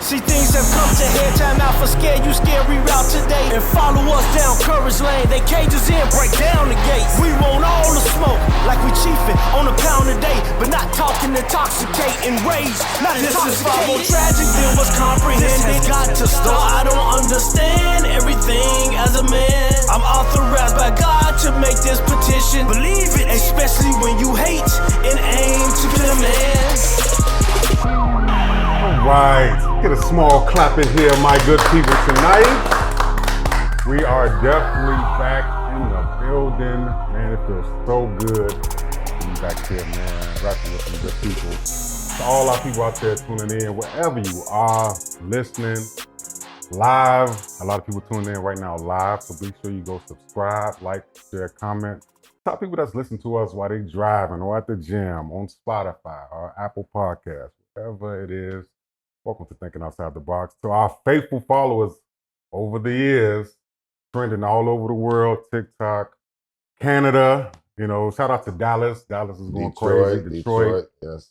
See, things have come to head, time out for scare you, scary route today. And follow us down Courage Lane, they cages in, break down the gates. We want all the smoke, like we chiefin' on a pound a day, but not talking intoxicating rage, not this intoxicating. This is far more tragic than what's comprehended. This has got to stop. I don't understand everything as a man. I'm authorized by God to make this petition. Believe it, especially when you hate and aim to kill a man. All right, get a small clap in here, my good people. Tonight, we are definitely back in the building. Man, it feels so good to be back here, man, rapping with some good people. To all our people out there tuning in, wherever you are, listening, live. A lot of people tuning in right now live, so be sure you go subscribe, like, share, comment. Tell people that's listening to us while they driving or at the gym, on Spotify or Apple Podcasts, whatever it is. Welcome to Thinking Outside the Box. To our faithful followers over the years, trending all over the world, TikTok, Canada, you know, shout out to Dallas. Dallas is going crazy. Detroit. Yes.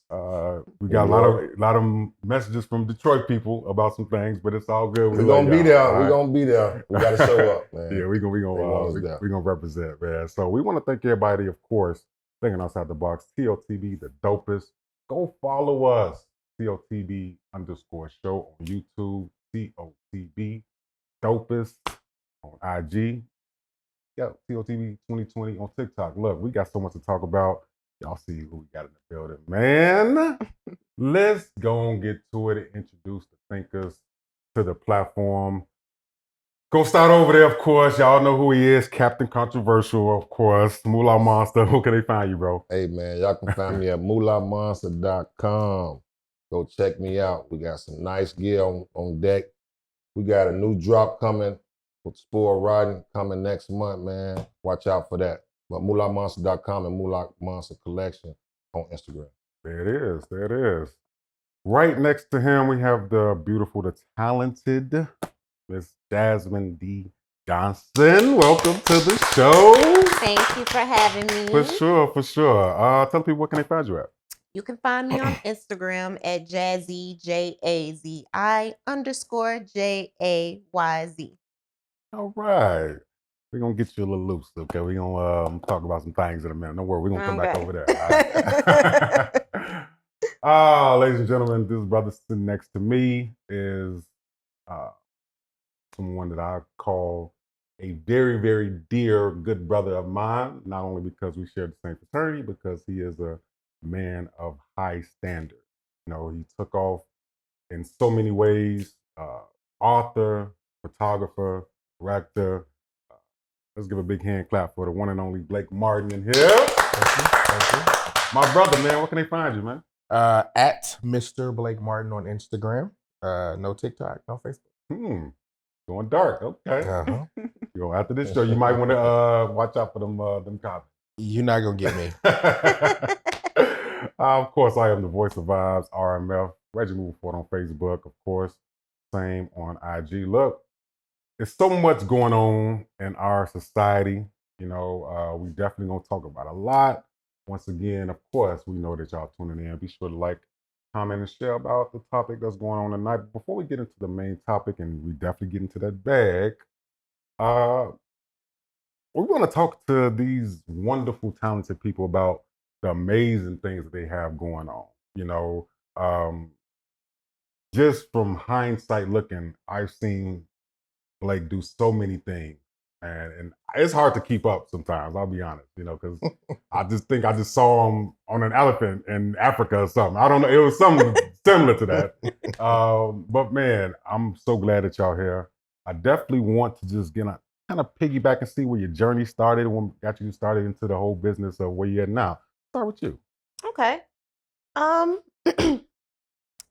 We got a lot of messages from Detroit people about some things, but it's all good. We're gonna be there. We're gonna be there. We gotta show up, man. Yeah, we're gonna represent, man. So we want to thank everybody, of course, Thinking Outside the Box, TOTB, the dopest. Go follow us, TOTB _show on YouTube, TOTB dopest on IG. Yeah, TOTB 2020 on TikTok. Look, we got so much to talk about. Y'all see who we got in the building. Man, let's go and get to it and introduce the thinkers to the platform. Go start over there, of course. Y'all know who he is. Captain Controversial, of course. Moolah Monster. Who can they find you, bro? Hey, man, y'all can find me at moolahmonster.com. Go check me out. We got some nice gear on deck. We got a new drop coming with Sport Riding coming next month, man. Watch out for that. But moolahmonster.com and Moolah Monster Collection on Instagram. There it is. There it is. Right next to him, we have the beautiful, the talented Miss Jazmine D. Johnson. Welcome to the show. Thank you for having me. For sure, for sure. Tell people, what can they find you at? You can find me on Instagram at Jazzy, JAZI _JAYZ. All right. We're going to get you a little loose, okay? We're going to talk about some things in a minute. Don't worry, we're going to come back over there. All right. Ladies and gentlemen, this brother sitting next to me is someone that I call a very, very dear, good brother of mine, not only because we share the same fraternity, because he is a man of high standard. You know, he took off in so many ways, author, photographer, director. Let's give a big hand clap for the one and only Blake Martin in here. Thank you. My brother, man, where can they find you, man? At Mr. Blake Martin on Instagram. No TikTok, no Facebook. Going dark, okay. Uh-huh. Yo, after this show, you might want to watch out for them comments. You're not gonna get me. Of course, I am the voice of Vibes, RMF. Reggie Moving Forward on Facebook, of course. Same on IG. Look, there's so much going on in our society. You know, we definitely gonna talk about a lot. Once again, of course, we know that y'all tuning in. Be sure to like, comment, and share about the topic that's going on tonight. But before we get into the main topic, and we definitely get into that bag, we want to talk to these wonderful, talented people about the amazing things that they have going on. You know, just from hindsight looking, I've seen Blake do so many things. And it's hard to keep up sometimes, I'll be honest, you know, because I just think I just saw him on an elephant in Africa or something. I don't know. It was something similar to that. But man, I'm so glad that y'all here. I definitely want to just get kind of piggyback and see where your journey started, when got you started into the whole business of where you're at now. Start with you. Okay.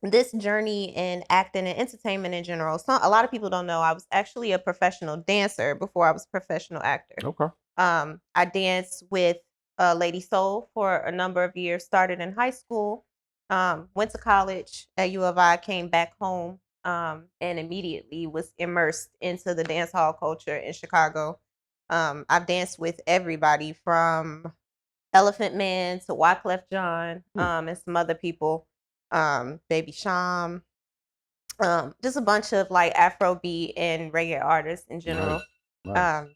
This journey in acting and entertainment in general. So a lot of people don't know I was actually a professional dancer before I was a professional actor. Okay. I danced with Lady Soul for a number of years. Started in high school, went to college at U of I, came back home, and immediately was immersed into the dance hall culture in Chicago. I've danced with everybody from Elephant Man to Wyclef Jean, and some other people. Baby Sham, Just a bunch of like Afrobeat and reggae artists in general. Nice.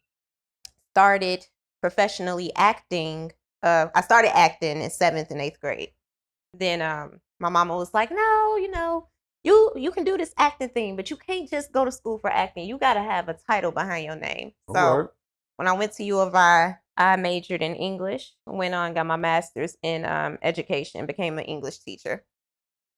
Started professionally acting. I started acting in 7th and 8th grade. Then my mama was like, "No, you can do this acting thing, but you can't just go to school for acting. You got to have a title behind your name." So All right. when I went to U of I majored in English, went on, got my master's in education, became an English teacher.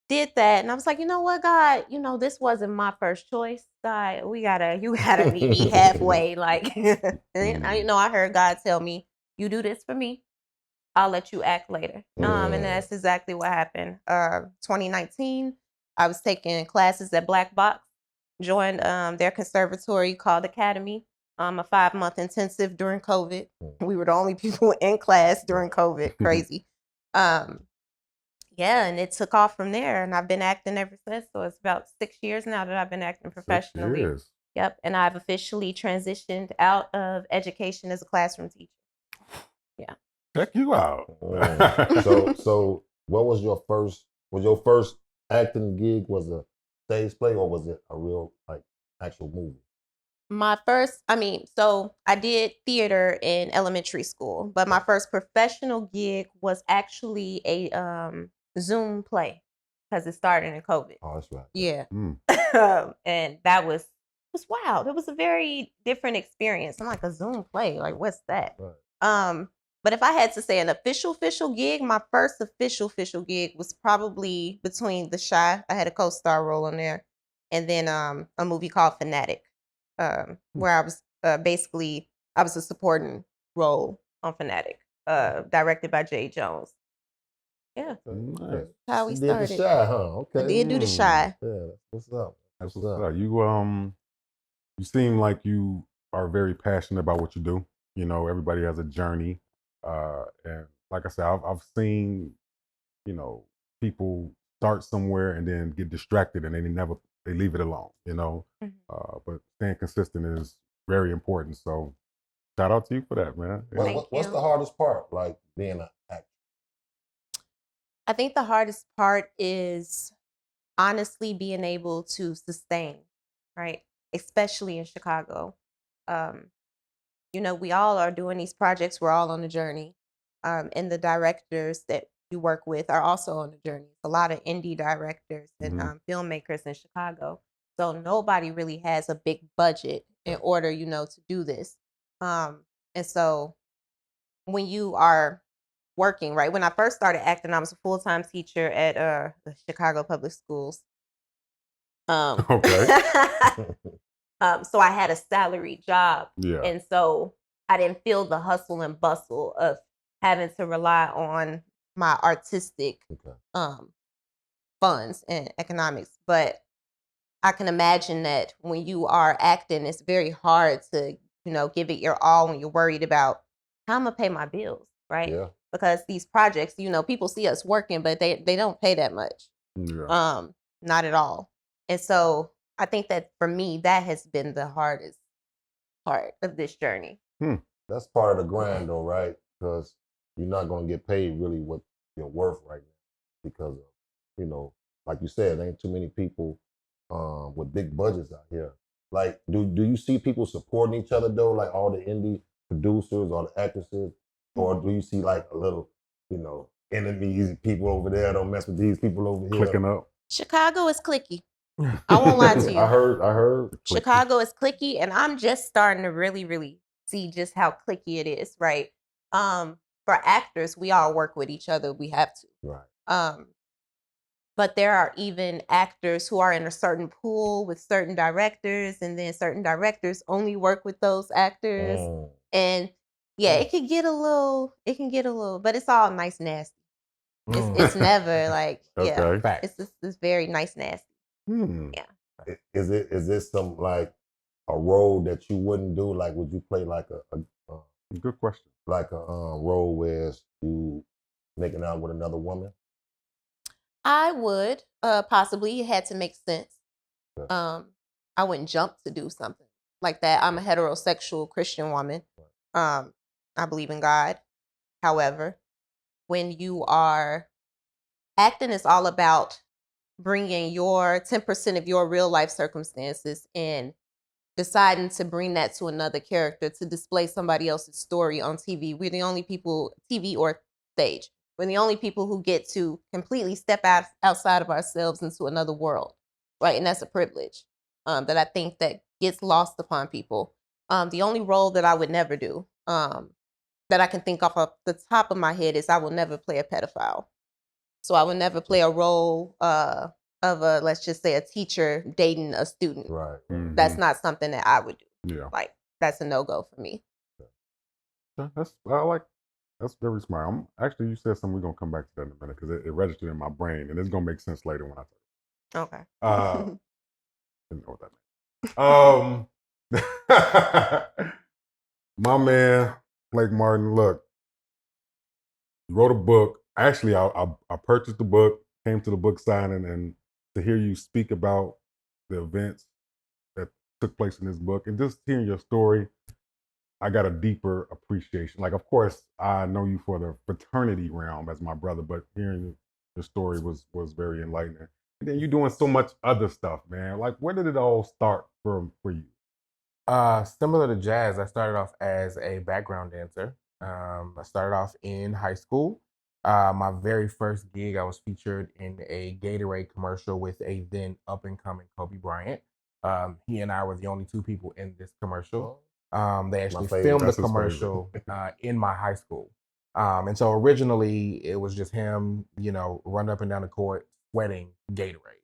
Did that, and I was like, you know what, God, this wasn't my first choice. God, you gotta meet me halfway. Like, and I heard God tell me, "You do this for me, I'll let you act later." And that's exactly what happened. 2019, I was taking classes at Black Box, joined their conservatory called Academy, a 5-month intensive during COVID. We were the only people in class during COVID. Crazy. Yeah, and it took off from there, and I've been acting ever since. So it's about 6 years now that I've been acting 6 professionally. years. Yep, and I've officially transitioned out of education as a classroom teacher. Yeah. Check you out. So what was your first acting gig? Was a stage play or was it a real like actual movie? So I did theater in elementary school, but my first professional gig was actually a Zoom play because it started in COVID. Oh, that's right. Yeah. Mm. And that was wild. It was a very different experience. I'm like, a Zoom play, like what's that? Right. But if I had to say an official gig, my first official gig was probably between The Shy. I had a co-star role in there, and then a movie called Fanatic, where I was basically I was a supporting role on Fanatic, directed by Jay Jones. Yeah, Nice. that's how we You did The started. Shy, huh? Okay. I did do The Shy. Yeah, what's up? That's what's up. You seem like you are very passionate about what you do. Everybody has a journey, and like I said, I've seen people start somewhere and then get distracted and they leave it alone. But staying consistent is very important. So shout out to you for that, man. What's the hardest part, like being an actor? I think the hardest part is honestly being able to sustain, right? Especially in Chicago. Um, we all are doing these projects. We're all on a journey. And the directors that you work with are also on a journey. A lot of indie directors and filmmakers in Chicago. So nobody really has a big budget in order, to do this. And so when you are working, right? When I first started acting, I was a full-time teacher at the Chicago Public Schools. Okay. So I had a salary job. Yeah. And so I didn't feel the hustle and bustle of having to rely on my artistic funds and economics. But I can imagine that when you are acting, it's very hard to, give it your all when you're worried about how I'm gonna pay my bills, right? Yeah. Because these projects, people see us working, but they don't pay that much. Yeah. Not at all. And so I think that for me, that has been the hardest part of this journey. That's part of the grind, though, right? Because you're not going to get paid really what you're worth right now because of, like you said, there ain't too many people with big budgets out here. Like, do you see people supporting each other, though, like all the indie producers or the actresses? Or do you see like a little, enemies, people over there don't mess with these people over here? Clicking up. Chicago is cliquey. I won't lie to you. I heard. Chicago is cliquey, and I'm just starting to really, really see just how cliquey it is, right? For actors, we all work with each other. We have to. Right. But there are even actors who are in a certain pool with certain directors, and then certain directors only work with those actors. And yeah, it can get a little, but it's all nice, nasty. It's never like, Okay. It's very nice, nasty. Yeah. Is this some like a role that you wouldn't do? Like, would you play like a good question? Like a role where you making out with another woman? I would possibly. It had to make sense. Yeah. I wouldn't jump to do something like that. I'm a heterosexual Christian woman. I believe in God. However, when you are acting, is all about bringing your 10% of your real life circumstances and deciding to bring that to another character to display somebody else's story on TV. We're the only people, TV or stage, we're the only people who get to completely step outside of ourselves into another world, right? And that's a privilege that I think that gets lost upon people. The only role that I would never do, that I can think off of the top of my head, is I will never play a pedophile. So I would never play a role of a, let's just say, a teacher dating a student. Right. That's not something that I would do. Yeah. Like, that's a no-go for me. That's very smart. Actually, you said something, we're gonna come back to that in a minute because it registered in my brain and it's gonna make sense later when I Okay. didn't know what that meant. My man, Blake Martin, look, you wrote a book. Actually, I purchased the book, came to the book signing, and to hear you speak about the events that took place in this book and just hearing your story, I got a deeper appreciation. Like, of course, I know you for the fraternity realm as my brother, but hearing your story was very enlightening. And then you're doing so much other stuff, man. Like, where did it all start for you? Similar to Jazz, I started off as a background dancer. I started off in high school. My very first gig, I was featured in a Gatorade commercial with a then up-and-coming Kobe Bryant. He and I were the only two people in this commercial. They actually filmed the That's his commercial in my high school. And so originally, it was just him, running up and down the court, sweating Gatorade.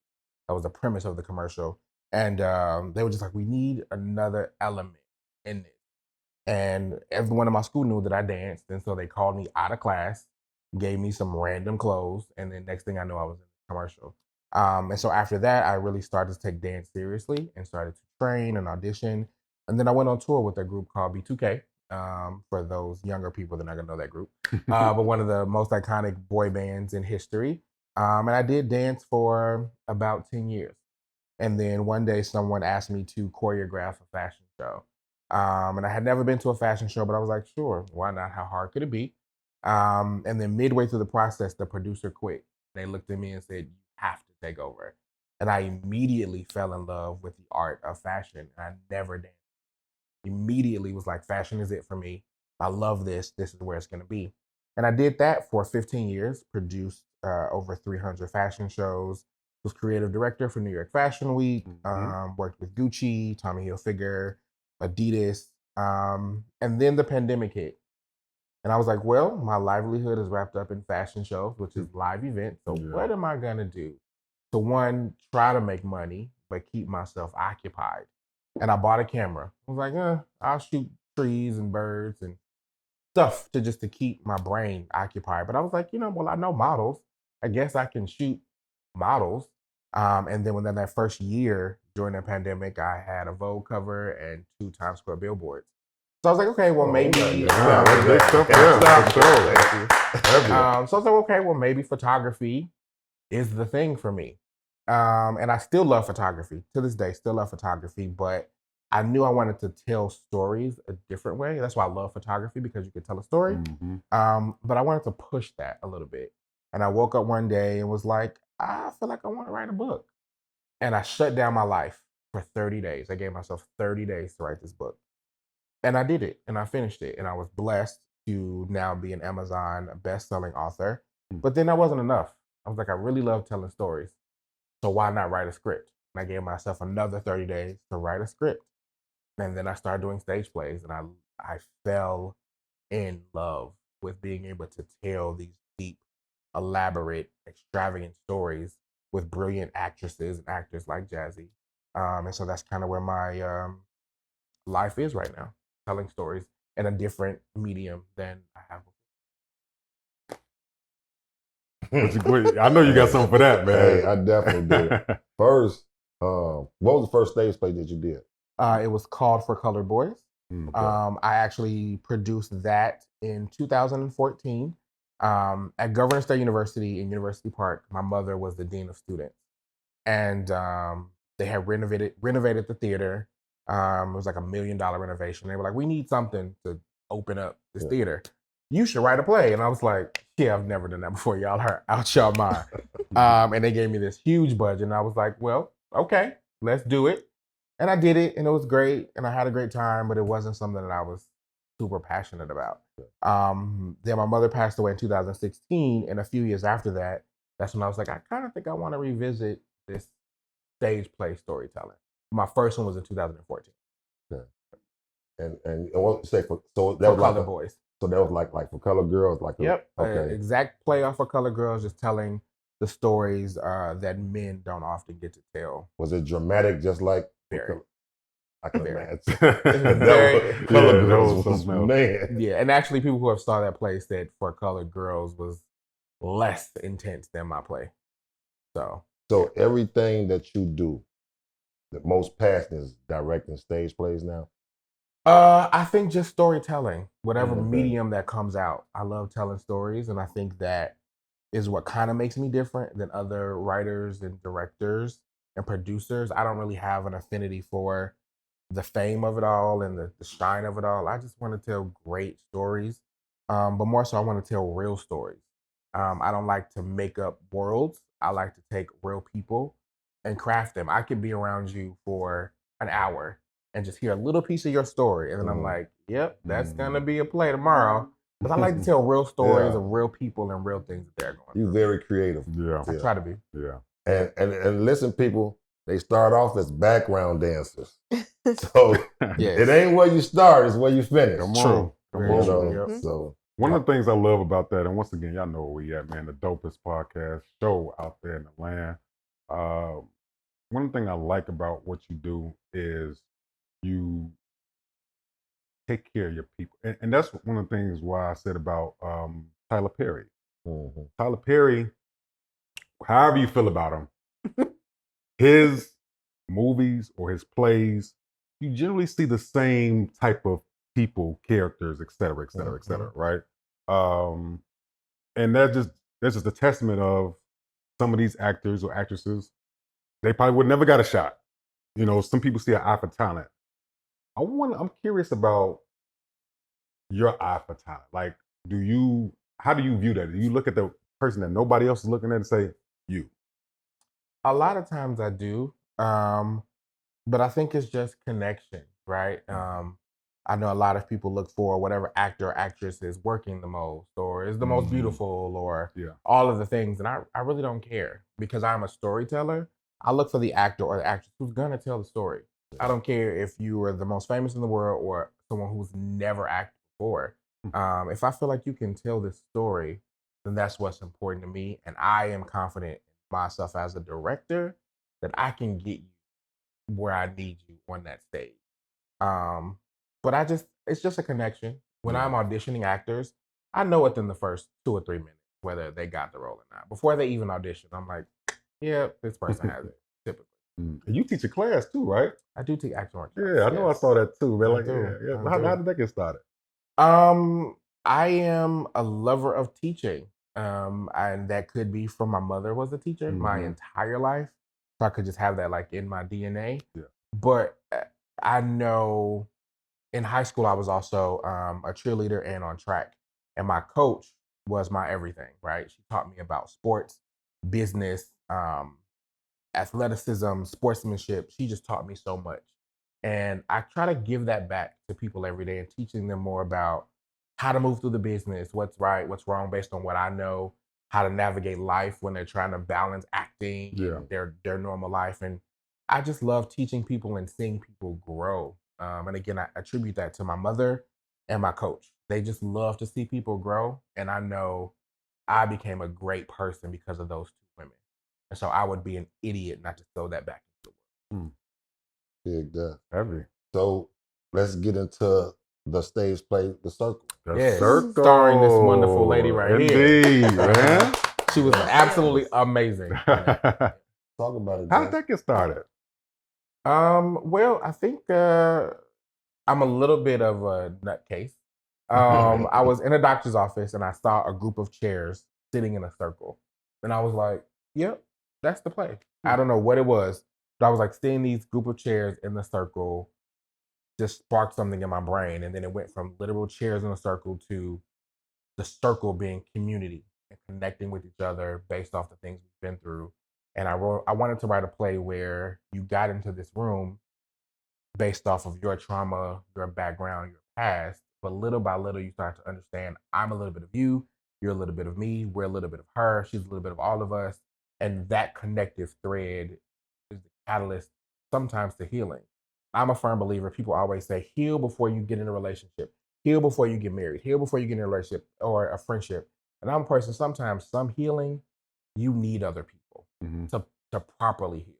That was the premise of the commercial. And they were just like, we need another element in this. And everyone in my school knew that I danced. And so they called me out of class, gave me some random clothes. And then next thing I knew, I was in the commercial. And so after that, I really started to take dance seriously and started to train and audition. And then I went on tour with a group called B2K. For those younger people, they're not going to know that group. But one of the most iconic boy bands in history. And I did dance for about 10 years. And then one day someone asked me to choreograph a fashion show. And I had never been to a fashion show, but I was like, sure, why not? How hard could it be? And then midway through the process, the producer quit. They looked at me and said, you have to take over. And I immediately fell in love with the art of fashion. And I never danced. Immediately was like, fashion is it for me. I love this. This is where it's going to be. And I did that for 15 years, produced over 300 fashion shows, was creative director for New York Fashion Week, worked with Gucci, Tommy Hilfiger, Adidas. And then the pandemic hit. And I was like, well, my livelihood is wrapped up in fashion shows, which is live events. So what am I going to do to, one, try to make money, but keep myself occupied? And I bought a camera. I was like, I'll shoot trees and birds and stuff to keep my brain occupied. But I was like, well, I know models. I guess I can shoot models. And then within that first year during the pandemic, I had a Vogue cover and 2 Times Square billboards. So I was like, okay, well, maybe. That's big stuff. So I was like, okay, well, maybe photography is the thing for me. And I still love photography to this day, still love photography, but I knew I wanted to tell stories a different way. That's why I love photography, because you could tell a story. But I wanted to push that a little bit. And I woke up one day and was like, I feel like I want to write a book. And I shut down my life for 30 days. I gave myself 30 days to write this book. And I did it, and I finished it. And I was blessed to now be an Amazon best-selling author. But then that wasn't enough. I was like, I really love telling stories. So why not write a script? And I gave myself another 30 days to write a script. And then I started doing stage plays, and I fell in love with being able to tell these deep, elaborate, extravagant stories with brilliant actresses and actors like Jazzy. And so that's kind of where my life is right now, telling stories in a different medium than I have before. I know you got something for that, man. Hey, I definitely did. First, what was the first stage play that you did? It was called For Colored Boys. Okay. I actually produced that in 2014 at Governor State University in University Park. My mother was the dean of students, and they had renovated the theater. It was like $1 million renovation. They were like, we need something to open up this theater. You should write a play. And I was like, yeah, I've never done that before. Y'all are out y'all mind. And they gave me this huge budget, and I was like, well, okay, let's do it. And I did it, and it was great, and I had a great time, but it wasn't something that I was super passionate about. Then my mother passed away in 2016, and a few years after that, that's when I was like, I kind of think I want to revisit this stage play storytelling. My first one was in 2014. Okay. And what you say so that For was like Color Boys. So that was like for color girls, like Yep. okay. Exact play off of Color Girls, just telling the stories that men don't often get to tell. Was it dramatic, just like Very. I can Very. imagine. Very- Color that Girls was was something else. Man. Yeah, and actually, people who have saw that play said For Colored Girls was less intense than my play. So everything that you do, the most passion is directing stage plays now. I think just storytelling, whatever Okay. medium that comes out. I love telling stories, and I think that is what kind of makes me different than other writers and directors and producers. I don't really have an affinity for the fame of it all and the shine of it all. I just want to tell great stories, but more so, I want to tell real stories. I don't like to make up worlds. I like to take real people and craft them. I could be around you for an hour and just hear a little piece of your story, and then I'm like, "Yep, that's gonna be a play tomorrow." Because I like to tell real stories of real people and real things that they're going through. You're very creative. Yeah. I try to be. Yeah. And listen, people, they start off as background dancers. So it ain't where you start, it's where you finish. Come True. on. Come Very on. true. Yep. So One of the things I love about that, and once again, y'all know where we at, man, the dopest podcast show out there in the land. One thing I like about what you do is you take care of your people. And that's one of the things why I said about Tyler Perry. Tyler Perry, however you feel about him, his movies or his plays, you generally see the same type of people, characters, et cetera, right? And that's just a testament of some of these actors or actresses. They probably would never got a shot. You know, some people see an eye for talent. I'm curious about your eye for talent. Like, how do you view that? Do you look at the person that nobody else is looking at and say, you? A lot of times I do, but I think it's just connection, right? I know a lot of people look for whatever actor or actress is working the most or is the most beautiful or all of the things. And I really don't care because I'm a storyteller. I look for the actor or the actress who's going to tell the story. I don't care if you are the most famous in the world or someone who's never acted before. If I feel like you can tell this story, then that's what's important to me. And I am confident in myself as a director that I can get you where I need you on that stage. But it's just a connection. When I'm auditioning actors, I know within the first 2 or 3 minutes whether they got the role or not. Before they even audition, I'm like, yeah, this person has it, typically. And you teach a class too, right? I do teach acting work. Yeah, I know. I saw that too, man. I Like, do. yeah. How did that get started? I am a lover of teaching. And that could be from my mother was a teacher my entire life. So I could just have that like in my DNA. Yeah. But I know in high school, I was also a cheerleader and on track. And my coach was my everything, right? She taught me about sports, business, athleticism, sportsmanship. She just taught me so much. And I try to give that back to people every day and teaching them more about how to move through the business, what's right, what's wrong based on what I know, how to navigate life when they're trying to balance acting and their normal life. And I just love teaching people and seeing people grow. And again, I attribute that to my mother and my coach. They just love to see people grow. And I know I became a great person because of those two women. And so I would be an idiot not to throw that back into the world. Big that. Heavy. So let's get into the stage play, The Circle. The Circle. Starring this wonderful lady right here. Indeed, man. She was absolutely amazing. Talk about it. How did that get started? Well, I think I'm a little bit of a nutcase. I was in a doctor's office and I saw a group of chairs sitting in a circle. And I was like, yep, that's the play. I don't know what it was, but I was like seeing these group of chairs in the circle just sparked something in my brain. And then it went from literal chairs in a circle to the circle being community and connecting with each other based off the things we've been through. And I wanted to write a play where you got into this room based off of your trauma, your background, your past, but little by little you start to understand I'm a little bit of you, you're a little bit of me, we're a little bit of her, she's a little bit of all of us. And that connective thread is the catalyst sometimes to healing. I'm a firm believer. People always say, heal before you get in a relationship, heal before you get married, heal before you get in a relationship or a friendship. And I'm a person, sometimes some healing, you need other people to properly heal.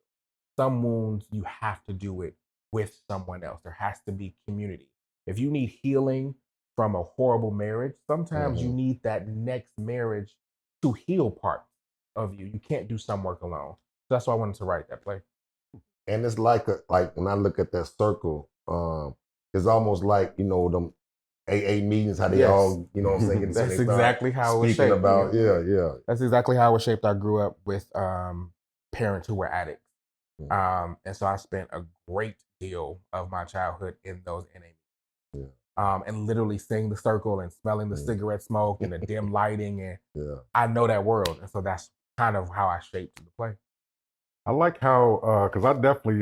Some wounds, you have to do it with someone else. There has to be community. If you need healing from a horrible marriage, sometimes you need that next marriage to heal parts of you. You can't do some work alone. So that's why I wanted to write that play. And it's like when I look at that circle, it's almost like, you know, them AA meetings, how they all, you know what I'm saying? That's exactly how it was speaking shaped. about, yeah. That's exactly how it was shaped. I grew up with parents who were addicts. And so I spent a great deal of my childhood in those NA meetings. And literally seeing the circle and smelling the cigarette smoke and the dim lighting. And I know that world. And so that's kind of how I shaped the play. I like how, because I definitely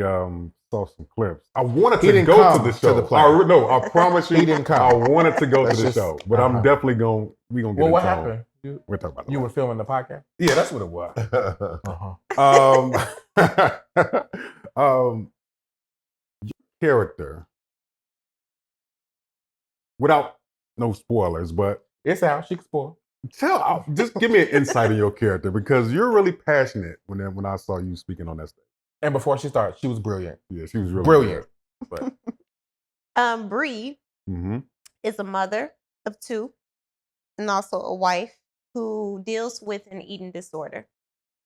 saw some clips. I wanted He to didn't go come to the to show. the play. No, I promise you, He didn't come. I wanted to go Let's to the just- show, but I'm definitely going to get Well, what into happened? We'll talk about it. You were filming the podcast? Yeah, that's what it was. Your character, without no spoilers, but It's out. She can spoil. just give me an insight of your character, because you're really passionate when I saw you speaking on that stage. And before she started, she was brilliant. Yeah, she was really Brilliant. good. Bree Mm-hmm. is a mother of 2 and also a wife who deals with an eating disorder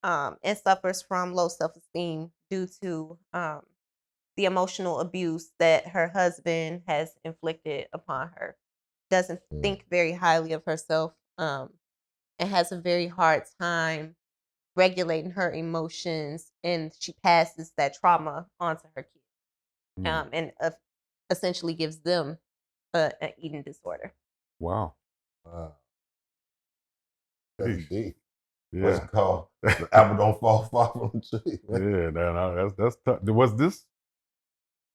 and suffers from low self-esteem due to the emotional abuse that her husband has inflicted upon her. Doesn't think very highly of herself and has a very hard time regulating her emotions, and she passes that trauma onto her kids and essentially gives them an eating disorder. Wow. That's Sheesh. deep. Yeah. What's it called? The apple don't fall far from the tree. Yeah, that's tough. Was this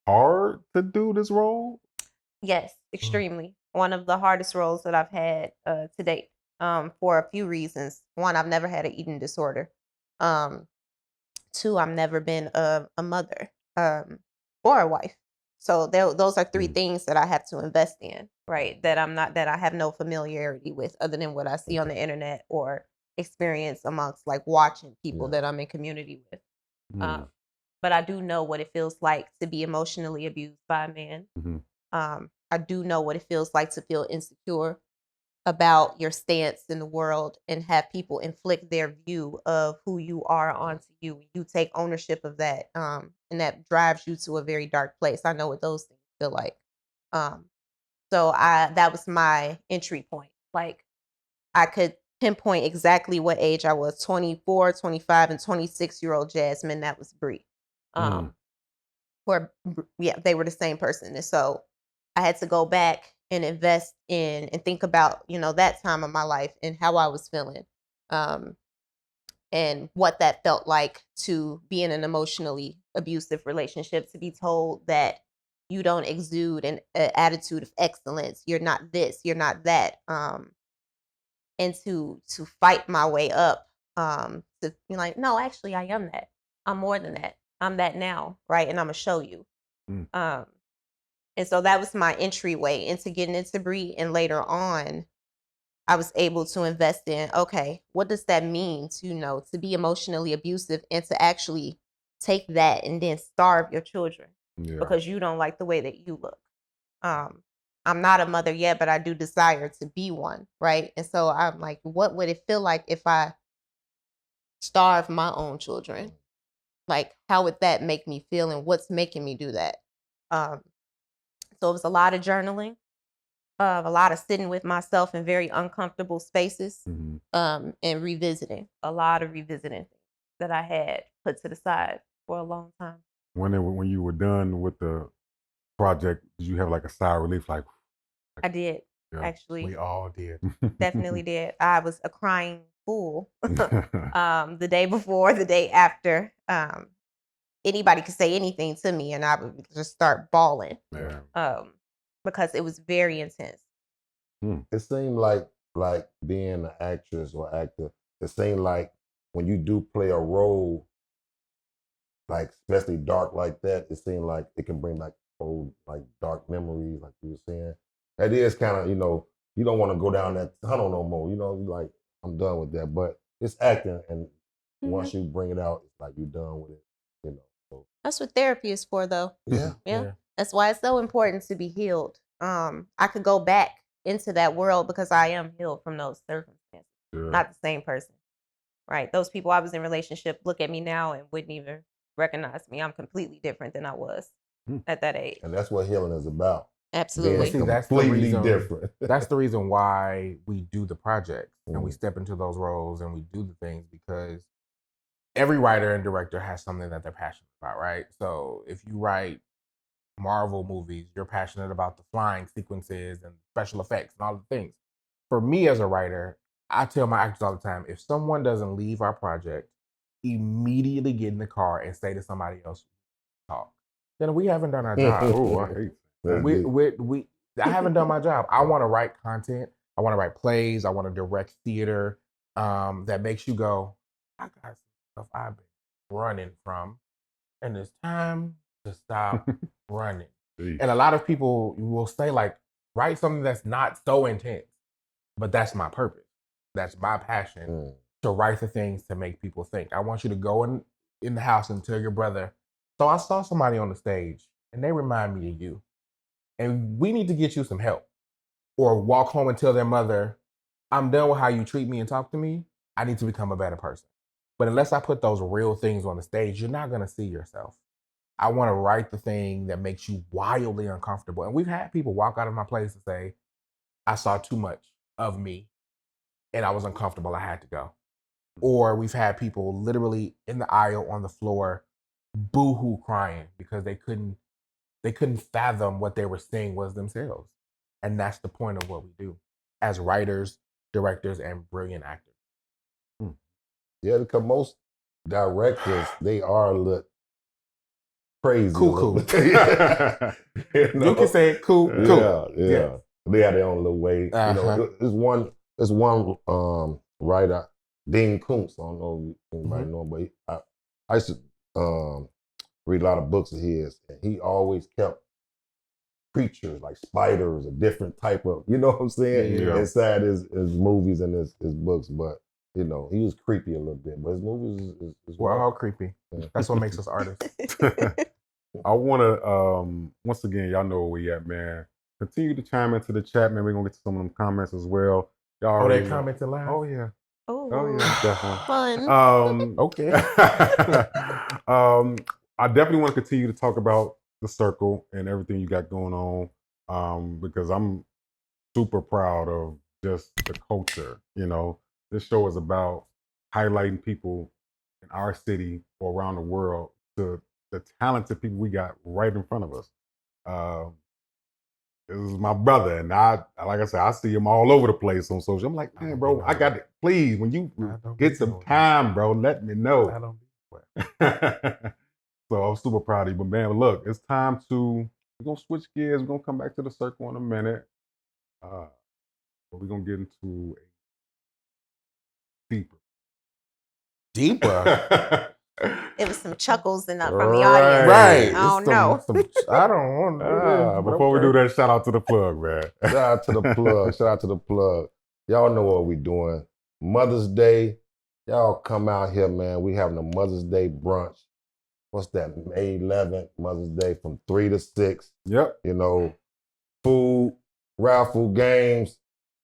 hard to do this role? Yes, extremely. One of the hardest roles that I've had to date for a few reasons. One, I've never had an eating disorder. 2, I've never been a mother or a wife. So those are 3 things that I have to invest in, right? That I have no familiarity with other than what I see on the internet or experience amongst like watching people that I'm in community with. But I do know what it feels like to be emotionally abused by a man. I do know what it feels like to feel insecure about your stance in the world and have people inflict their view of who you are onto you. You take ownership of that, and that drives you to a very dark place. I know what those things feel like. So that was my entry point. Like I could pinpoint exactly what age I was: 24, 25, and 26-year-old Jazmine. That was Bree. They were the same person. And so I had to go back and invest in and think about, that time of my life and how I was feeling. And what that felt like to be in an emotionally abusive relationship, to be told that you don't exude an attitude of excellence, you're not this, you're not that, and to fight my way up, to be like, no, actually, I am that. I'm more than that. I'm that now, right? And I'm gonna show you. And so that was my entryway into getting into Bree. And later on, I was able to invest in, okay, what does that mean to, to be emotionally abusive and to actually take that and then starve your children because you don't like the way that you look. I'm not a mother yet, but I do desire to be one, right? And so I'm like, what would it feel like if I starve my own children? Like, how would that make me feel, and what's making me do that? So it was a lot of journaling, a lot of sitting with myself in very uncomfortable spaces, and revisiting, a lot of revisiting things that I had put to the side for a long time. When you were done with the project, did you have like a sigh of relief? I did, Yeah. actually. We all did. Definitely did. I was a crying fool. The day before, the day after. Anybody could say anything to me and I would just start bawling. Yeah. Because it was very intense. It seemed like being an actress or actor, it seemed like when you do play a role, like especially dark like that, it seemed like it can bring like old like dark memories, like you were saying. That is kind of, you know, you don't want to go down that tunnel no more. You know, like I'm done with that. But it's acting, and once you bring it out, it's like you're done with it. You know. So. That's what therapy is for, though. Yeah. Yeah. That's why it's so important to be healed. I could go back into that world because I am healed from those circumstances. Not the same person. Right. Those people I was in relationship look at me now and wouldn't even recognize me. I'm completely different than I was at that age. And that's what healing is about. Absolutely. Being completely different. That's the reason why we do the projects and we step into those roles and we do the things, because every writer and director has something that they're passionate about, right? So if you write Marvel movies, you're passionate about the flying sequences and special effects and all the things. For me as a writer, I tell my actors all the time, if someone doesn't leave our project, immediately get in the car and say to somebody else, talk. Then we haven't done our job. Oh, I hate that. I haven't done my job. I want to write content. I want to write plays. I want to direct theater that makes you go, I got some stuff I've been running from, and it's time to stop running. And a lot of people will say, like, write something that's not so intense, but that's my purpose. That's my passion to write the things to make people think. I want you to go in the house and tell your brother, so I saw somebody on the stage and they remind me of you. And we need to get you some help. Or walk home and tell their mother, I'm done with how you treat me and talk to me. I need to become a better person. But unless I put those real things on the stage, you're not going to see yourself. I want to write the thing that makes you wildly uncomfortable. And we've had people walk out of my place and say, I saw too much of me and I was uncomfortable. I had to go. Or we've had people literally in the aisle on the floor boo-hoo crying because they couldn't fathom what they were seeing was themselves. And that's the point of what we do as writers, directors, and brilliant actors. Yeah, because most directors, they are a little crazy. Cool. You can say it, cool. Yeah. They have their own little way. You know, there's one writer, Dean Koontz. I don't know if anybody know him, but I used to read a lot of books of his, and he always kept creatures like spiders, a different type of, you know what I'm saying, inside his movies and his books. But you know, he was creepy a little bit, but his movies is we're all creepy. That's what makes us artists. I want to, once again, y'all know where we at, man. Continue to chime into the chat, man. We're going to get to some of them comments as well. Y'all they commenting live? Oh, yeah. Oh, yeah, definitely. Fun. Okay. I definitely want to continue to talk about the circle and everything you got going on, because I'm super proud of just the culture. You know, this show is about highlighting people in our city or around the world, to the talented people we got right in front of us. This is my brother, and like I said, I see him all over the place on social. I'm like, man, bro, I got it. Please, when you get some time, bro, let me know. So I'm super proud of you. But man, look, it's time we're going to switch gears. We're going to come back to the circle in a minute. But we're going to get into a deeper. It was some chuckles from the audience. Right. I don't know. I don't want to. Before we do that, shout out to the plug, man. Shout out to the plug. Y'all know what we doing. Mother's Day. Y'all come out here, man. We having a Mother's Day brunch. What's that? May 11th, Mother's Day, from 3 to 6. Yep. You know, food, raffle, games,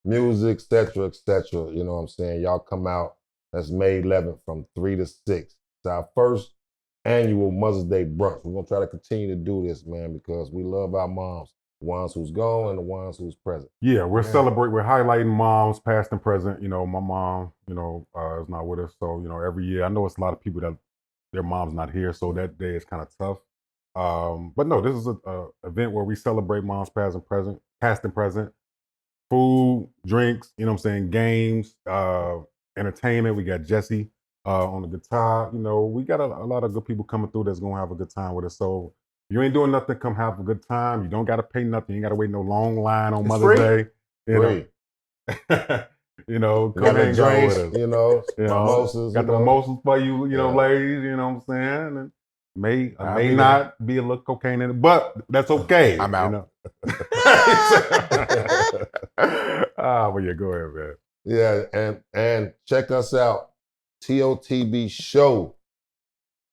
music, etc., etc. You know what I'm saying? Y'all come out. That's May 11th from 3 to 6. It's our first annual Mother's Day brunch. We're going to try to continue to do this, man, because we love our moms, the ones who's gone and the ones who's present. Yeah, we're highlighting moms, past and present. You know, my mom, you know, is not with us. So, you know, every year, I know it's a lot of people that their mom's not here, so that day is kind of tough. But no, this is a event where we celebrate moms, past and present. Food, drinks, you know what I'm saying, games, entertainment. We got Jesse on the guitar. You know, we got a lot of good people coming through that's gonna have a good time with us. So if you ain't doing nothing, come have a good time. You don't gotta pay nothing. You ain't gotta wait no long line on Mother's Day. You know, you know, come got the and go drinks, with us. you know, You know, mimosas. got you the know. mimosas for you, you know, Yeah. ladies. You know what I'm saying? And may I'll may be not be a little cocaine in it, but that's okay. I'm out. You know? Well, yeah, go ahead, man. Yeah, and check us out, TOTB Show.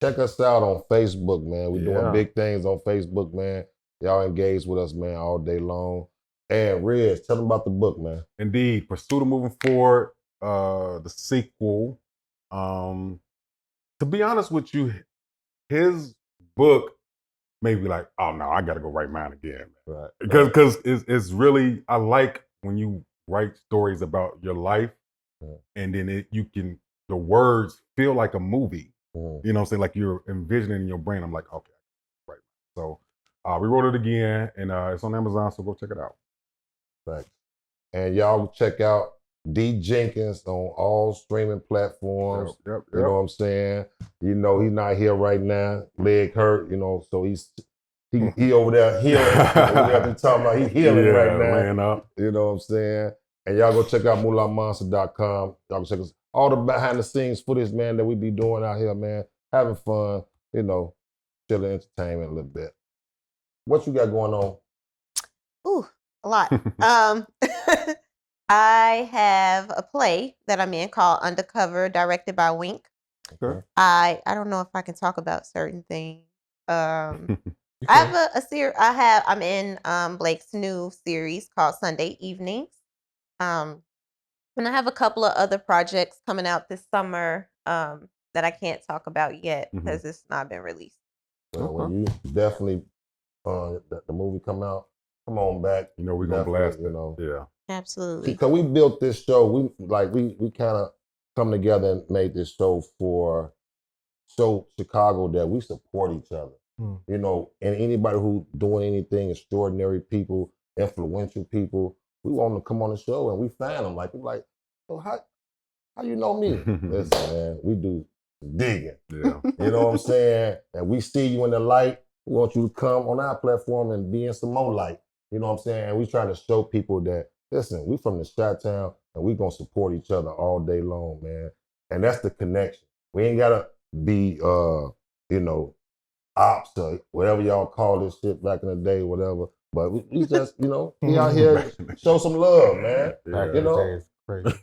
Check us out on Facebook, man. We're doing Yeah. big things on Facebook, man. Y'all engage with us, man, all day long. And Riz, tell them about the book, man. Indeed, Pursuit of Moving Forward, the sequel. To be honest with you, his book made me like, oh no, I got to go write mine again, Right. because it's really, I like when you write stories about your life, and then the words feel like a movie. You know what I'm saying? Like you're envisioning in your brain. I'm like, okay, right. So we wrote it again, and it's on Amazon, so go check it out. Right. And y'all check out D Jenkins on all streaming platforms. Yep. You know what I'm saying? You know, he's not here right now. Leg hurt, you know, so he over there healing. Over there talking about he healing right now. Laying up. You know what I'm saying? And y'all go check out moolahmonster.com. Y'all go check us all the behind the scenes footage, man, that we be doing out here, man. Having fun, you know, chilling, entertainment a little bit. What you got going on? Ooh, a lot. I have a play that I'm in called Undercover, directed by Wink. Okay. I don't know if I can talk about certain things. I have a series. I'm in Blake's new series called Sunday Evenings. And I have a couple of other projects coming out this summer that I can't talk about yet because it's not been released. Well, you definitely the movie come out. Come on back. You know we're gonna blast it. You know, yeah, absolutely. Because we built this show. We kind of come together and made this show for Chicago that we support each other. You know, and anybody who doing anything, extraordinary people, influential people, we want them to come on the show and we find them. We're like, oh, how you know me? Listen, man, we do digging. Yeah. You know what I'm saying? And we see you in the light. We want you to come on our platform and be in some more light. You know what I'm saying? And we trying to show people that, listen, we from the Chi-Town and we gonna support each other all day long, man. And that's the connection. We ain't gotta be, you know, ops or whatever y'all call this shit back in the day, whatever. But we just, you know, we out here show some love, man. Yeah. You know? Crazy.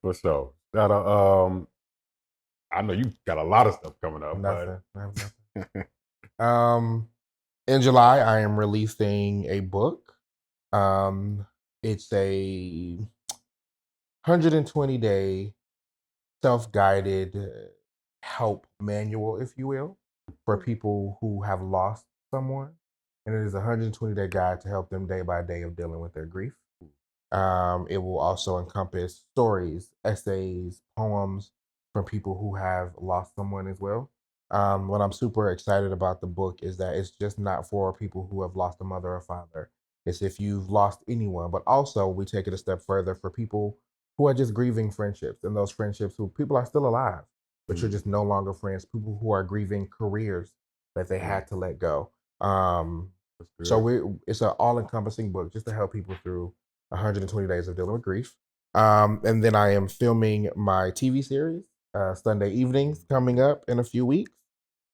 For sure. I know you got a lot of stuff coming up. Nothing. In July, I am releasing a book. It's a 120-day self-guided help manual, if you will, for people who have lost someone. And it is a 120-day guide to help them day by day of dealing with their grief. It will also encompass stories, essays, poems from people who have lost someone as well. What I'm super excited about the book is that it's just not for people who have lost a mother or father. It's if you've lost anyone, but also we take it a step further for people who are just grieving friendships, and those friendships who people are still alive, but you're just no longer friends. People who are grieving careers that they had to let go. So it's an all-encompassing book just to help people through 120 days of dealing with grief. And then I am filming my TV series, Sunday Evenings, coming up in a few weeks.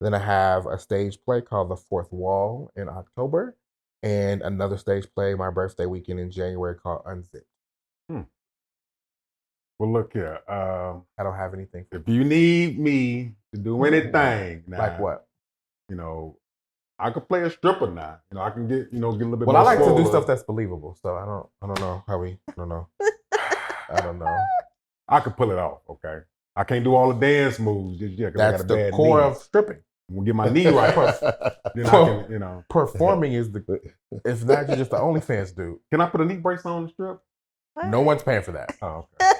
Then I have a stage play called The Fourth Wall in October, and another stage play my birthday weekend in January called Unzipped. Well, look here. I don't have anything. If you need me to do anything, now, Like what? You know, I could play a stripper now. You know, I can get a little bit. Well, more I like to do swole. stuff that's believable, so I don't know how we. I don't know. I don't know. I could pull it off. Okay, I can't do all the dance moves just yet. That's the core of stripping. I'm gonna get my knee right. Then I can, you know, performing is the. If not, you're just the OnlyFans dude. Can I put a knee brace on the strip? What? No one's paying for that. Oh, okay.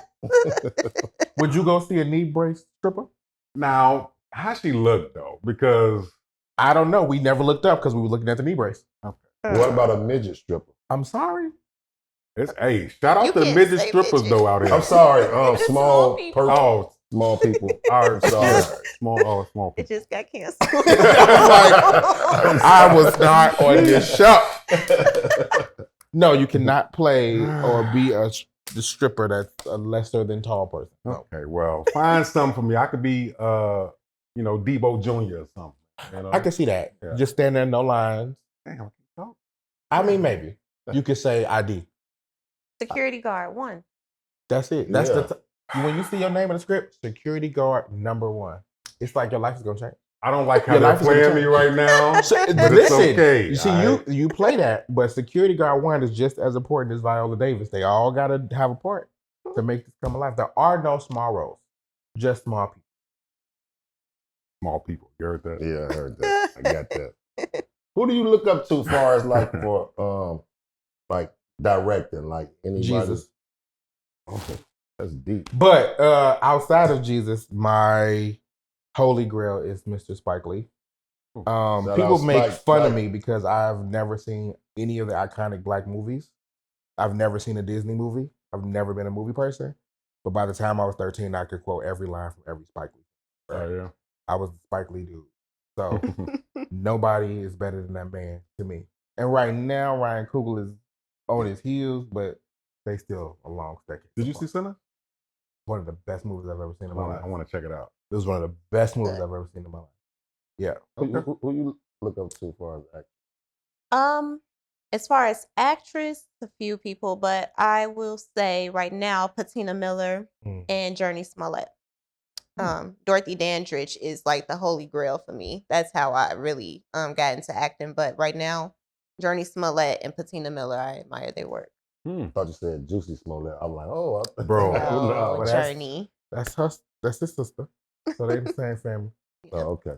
Would you go see a knee brace stripper? Now, how she look though? Because I don't know. We never looked up because we were looking at the knee brace. okay. What about a midget stripper? I'm sorry. Hey, shout out You to can't midget say strippers midget. though out here. I'm sorry. It's Small people. Oh, small people. all I'm right, sorry. small It people. just got canceled. I was not on this show. No, you cannot play or be the stripper that's a lesser than tall person. No. Okay, well, find something for me. I could be, Debo Jr. or something. You know? I can see that. Yeah. Just stand there, no lines. Damn, I can't talk. I mean, maybe you could say ID. Security guard, one. That's it. That's Yeah. when you see your name in the script, security guard #1. It's like your life is gonna change. I don't like how Your they're life is gonna playing me change. right now, So, but listen, it's okay. you see, you play that, but security guard 1 is just as important as Viola Davis. They all gotta have a part to make this come alive. There are no small roles, just small people. Small people. You heard that? Yeah, I heard that. I got that. Who do you look up to, far as like for like directing, like anybody? Jesus. Okay, that's deep. But outside of Jesus, my holy grail is Mr. Spike Lee. Shout People out make Spike, fun of Spike. me because I've never seen any of the iconic black movies. I've never seen a Disney movie. I've never been a movie person. But by the time I was 13, I could quote every line from every Spike Lee. Oh, yeah. I was the Spike Lee dude. So nobody is better than that man to me. And right now, Ryan Coogler is on his heels, but they still a long second. Did you see Sinner? One of the best movies I've ever seen in my life. I want to check it out. It was one of the best movies I've ever seen in my life. Yeah. Who you look up to, far as acting? As far as actress, a few people, but I will say right now, Patina Miller and Journey Smollett. Dorothy Dandridge is like the holy grail for me. That's how I really got into acting. But right now, Journey Smollett and Patina Miller, I admire their work. I thought you said Juicy Smollett. I'm like, Bro. Oh, Well, Journey. That's her. That's his sister. So they the same family. Oh, okay.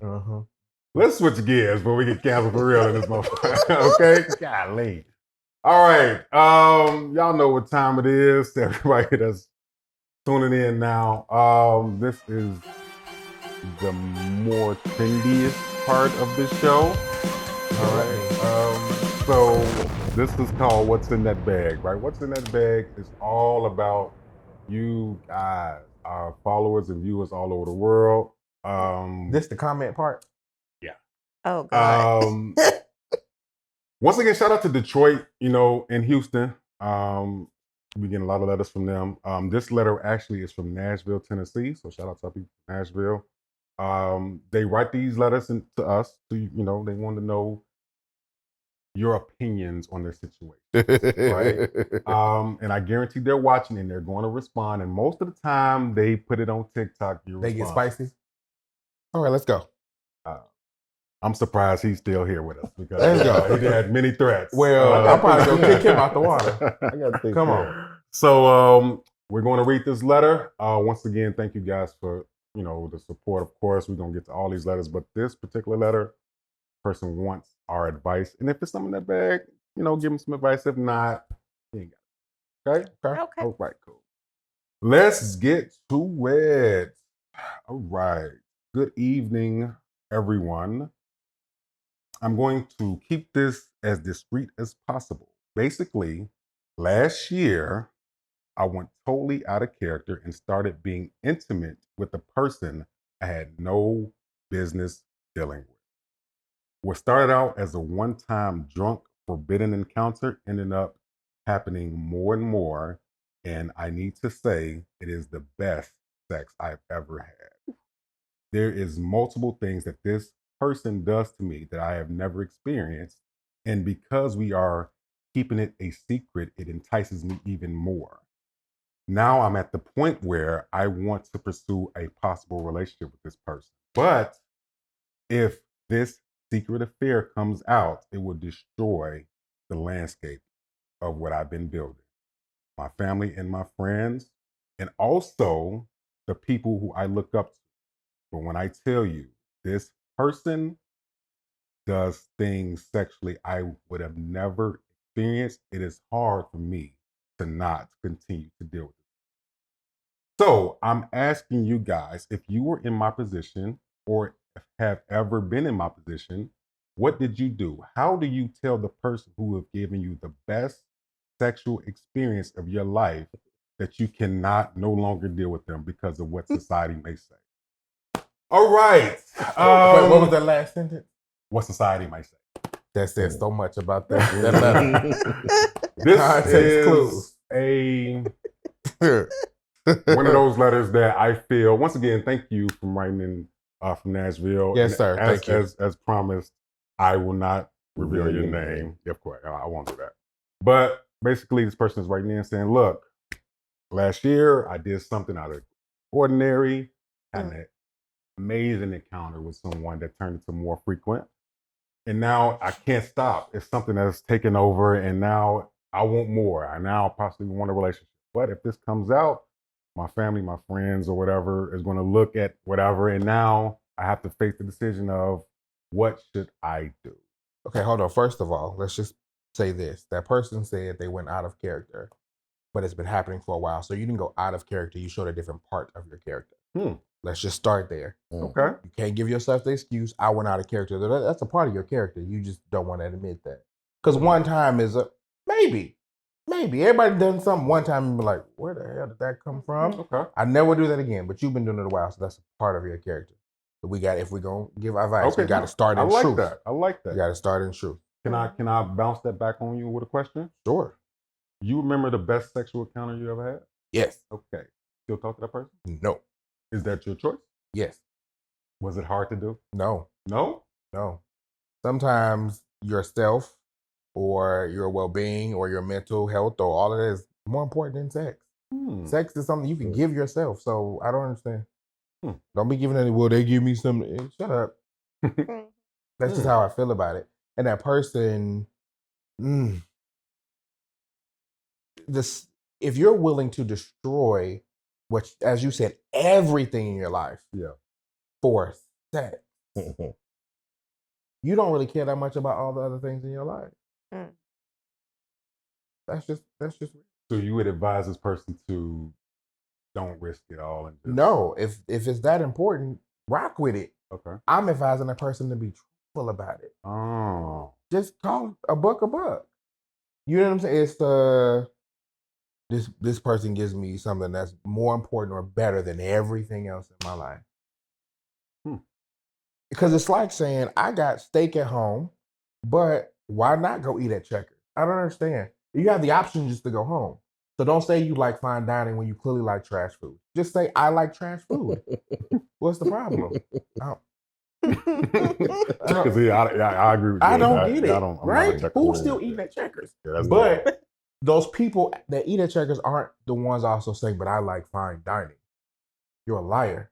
Let's switch gears before we get canceled for real in this motherfucker. Okay? Golly. All right. Y'all know what time it is. Everybody that's tuning in now. This is the more trendiest part of this show. All right. So this is called What's in That Bag, right? What's in That Bag is all about you guys, our followers and viewers all over the world. This the comment part? Oh, God. Once again, shout out to Detroit, and Houston. We get a lot of letters from them. This letter actually is from Nashville, Tennessee. So shout out to people from Nashville. They write these letters to us. They want to know your opinions on their situation, right? And I guarantee they're watching and they're going to respond. And most of the time, they put it on TikTok. They get spicy. All right, let's go. I'm surprised he's still here with us because Let's go. he had many threats. Well, I'm probably gonna kick him out the water. I gotta think. Come on. So we're going to read this letter. Once again, thank you guys for the support. Of course, we're gonna get to all these letters, but this particular letter, person wants our advice, and if it's something in that bag, give him some advice. If not, he ain't got it. Okay. Okay. All right. Cool. Let's get to it. All right. Good evening, everyone. I'm going to keep this as discreet as possible. Basically, last year, I went totally out of character and started being intimate with a person I had no business dealing with. What started out as a one-time drunk, forbidden encounter ended up happening more and more, and I need to say it is the best sex I've ever had. There is multiple things that this person does to me that I have never experienced. And because we are keeping it a secret, it entices me even more. Now I'm at the point where I want to pursue a possible relationship with this person. But if this secret affair comes out, it will destroy the landscape of what I've been building. My family and my friends, and also the people who I look up to. But when I tell you this person does things sexually I would have never experienced, it is hard for me to not continue to deal with it. So I'm asking you guys, if you were in my position or have ever been in my position, what did you do? How do you tell the person who have given you the best sexual experience of your life that you cannot no longer deal with them because of what society may say. All right. Wait, what was that last sentence? What society might say. That says so much about that letter. This Context is clues. one of those letters that I feel. Once again, thank you for writing in from Nashville. Yes, And sir. Thank you. As promised, I will not reveal your name. Of course, I won't do that. But basically, this person is writing in saying, "Look, last year I did something out of ordinary, had an amazing encounter with someone that turned into more frequent, and now I can't stop. It's something that's taken over, and now I want more. I now possibly want a relationship. But if this comes out, my family, my friends, or whatever is going to look at whatever, and now I have to face the decision of what should I do." Okay, hold on. First of all, let's just say this. That person said they went out of character, but it's been happening for a while. So you didn't go out of character. You showed a different part of your character. Let's just start there. Okay. You can't give yourself the excuse, I went out of character. That's a part of your character. You just don't want to admit that. Because one time is a maybe. Everybody done something one time and be like, where the hell did that come from? Okay. I never do that again, but you've been doing it a while, so that's a part of your character. But if we're going to give advice, we got to start in truth. I like that. You got to start in truth. Can I bounce that back on you with a question? Sure. You remember the best sexual encounter you ever had? Yes. Okay. Still talk to that person? No. Is that your choice? Yes. Was it hard to do? No. No? No. Sometimes yourself or your well-being or your mental health or all of that is more important than sex. Sex is something you can give yourself. So I don't understand. Don't be giving any, well, they give me something. Shut up. That's just how I feel about it. And that person, if you're willing to destroy what, as you said, everything in your life for sex, you don't really care that much about all the other things in your life. That's just. So you would advise this person to don't risk it all and just... No, if it's that important, rock with it. Okay. I'm advising that person to be truthful about it. Oh. Just call a buck a buck. You know what I'm saying? It's this person gives me something that's more important or better than everything else in my life. Because it's like saying, I got steak at home, but why not go eat at Checkers? I don't understand. You have the option just to go home. So don't say you like fine dining when you clearly like trash food. Just say, I like trash food. What's the problem? I agree with you. I don't get it. Right? Who's still eating at Checkers? But those people that eat at Checkers aren't the ones also saying, but I like fine dining. You're a liar.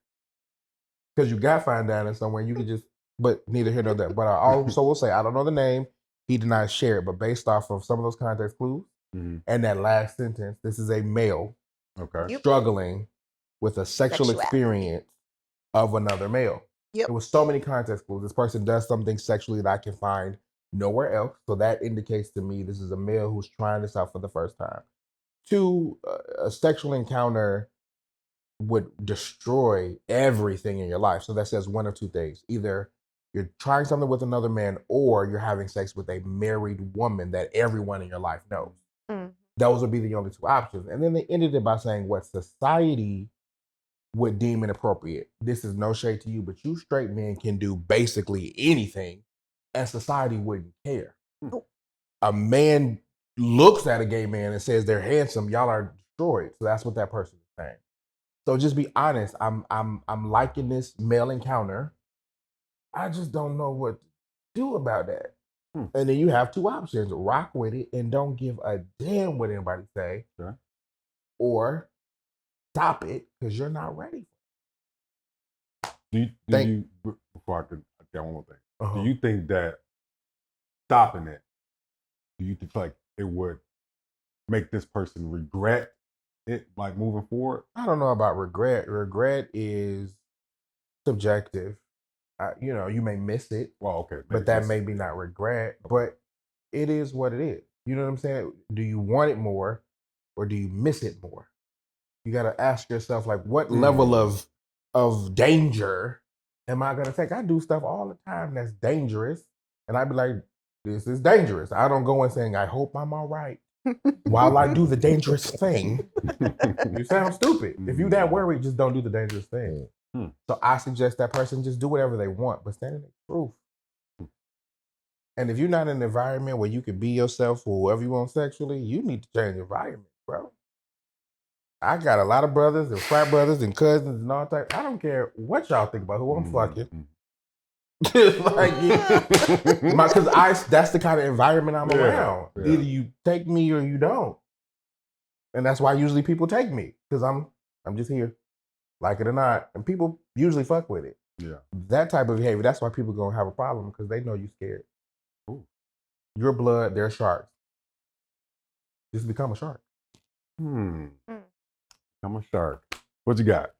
Because you got fine dining somewhere, you could just, but neither here nor there. But I also will say, I don't know the name. He did not share it, but based off of some of those context clues and that last sentence, this is a male struggling with a sexual experience of another male. There was so many context clues. This person does something sexually that I can find nowhere else. So that indicates to me this is a male who's trying this out for the first time. 2, a sexual encounter would destroy everything in your life. So that says one of 2 things. Either you're trying something with another man or you're having sex with a married woman that everyone in your life knows. Those would be the only 2 options. And then they ended it by saying what society would deem inappropriate. This is no shade to you, but you straight men can do basically anything and society wouldn't care. A man looks at a gay man and says they're handsome, y'all are destroyed. So that's what that person is saying. So just be honest. I'm liking this male encounter. I just don't know what to do about that. And then you have 2 options: rock with it and don't give a damn what anybody say, or stop it because you're not ready. Do you before I could get one more thing? Do you think that stopping it? Do you think like it would make this person regret it, like moving forward? I don't know about regret. Regret is subjective. You may miss it. Well, okay. But that may be not regret. But it is what it is. You know what I'm saying? Do you want it more or do you miss it more? You got to ask yourself, like, what level of danger am I going to take? I do stuff all the time that's dangerous. And I'd be like, this is dangerous. I don't go in saying, I hope I'm all right. while I do the dangerous thing. You sound stupid. If you that worried, just don't do the dangerous thing. So I suggest that person just do whatever they want, but stand in the truth. And if you're not in an environment where you can be yourself or whoever you want sexually, you need to change the environment, bro. I got a lot of brothers and frat brothers and cousins and all that. I don't care what y'all think about who I'm fucking. Because that's the kind of environment I'm around. Yeah. Either you take me or you don't. And that's why usually people take me, because I'm just here, like it or not. And people usually fuck with it. Yeah. That type of behavior, that's why people gonna have a problem, because they know you scared. Ooh. Your blood, they're sharks. Just become a shark. I'm a shark. What you got?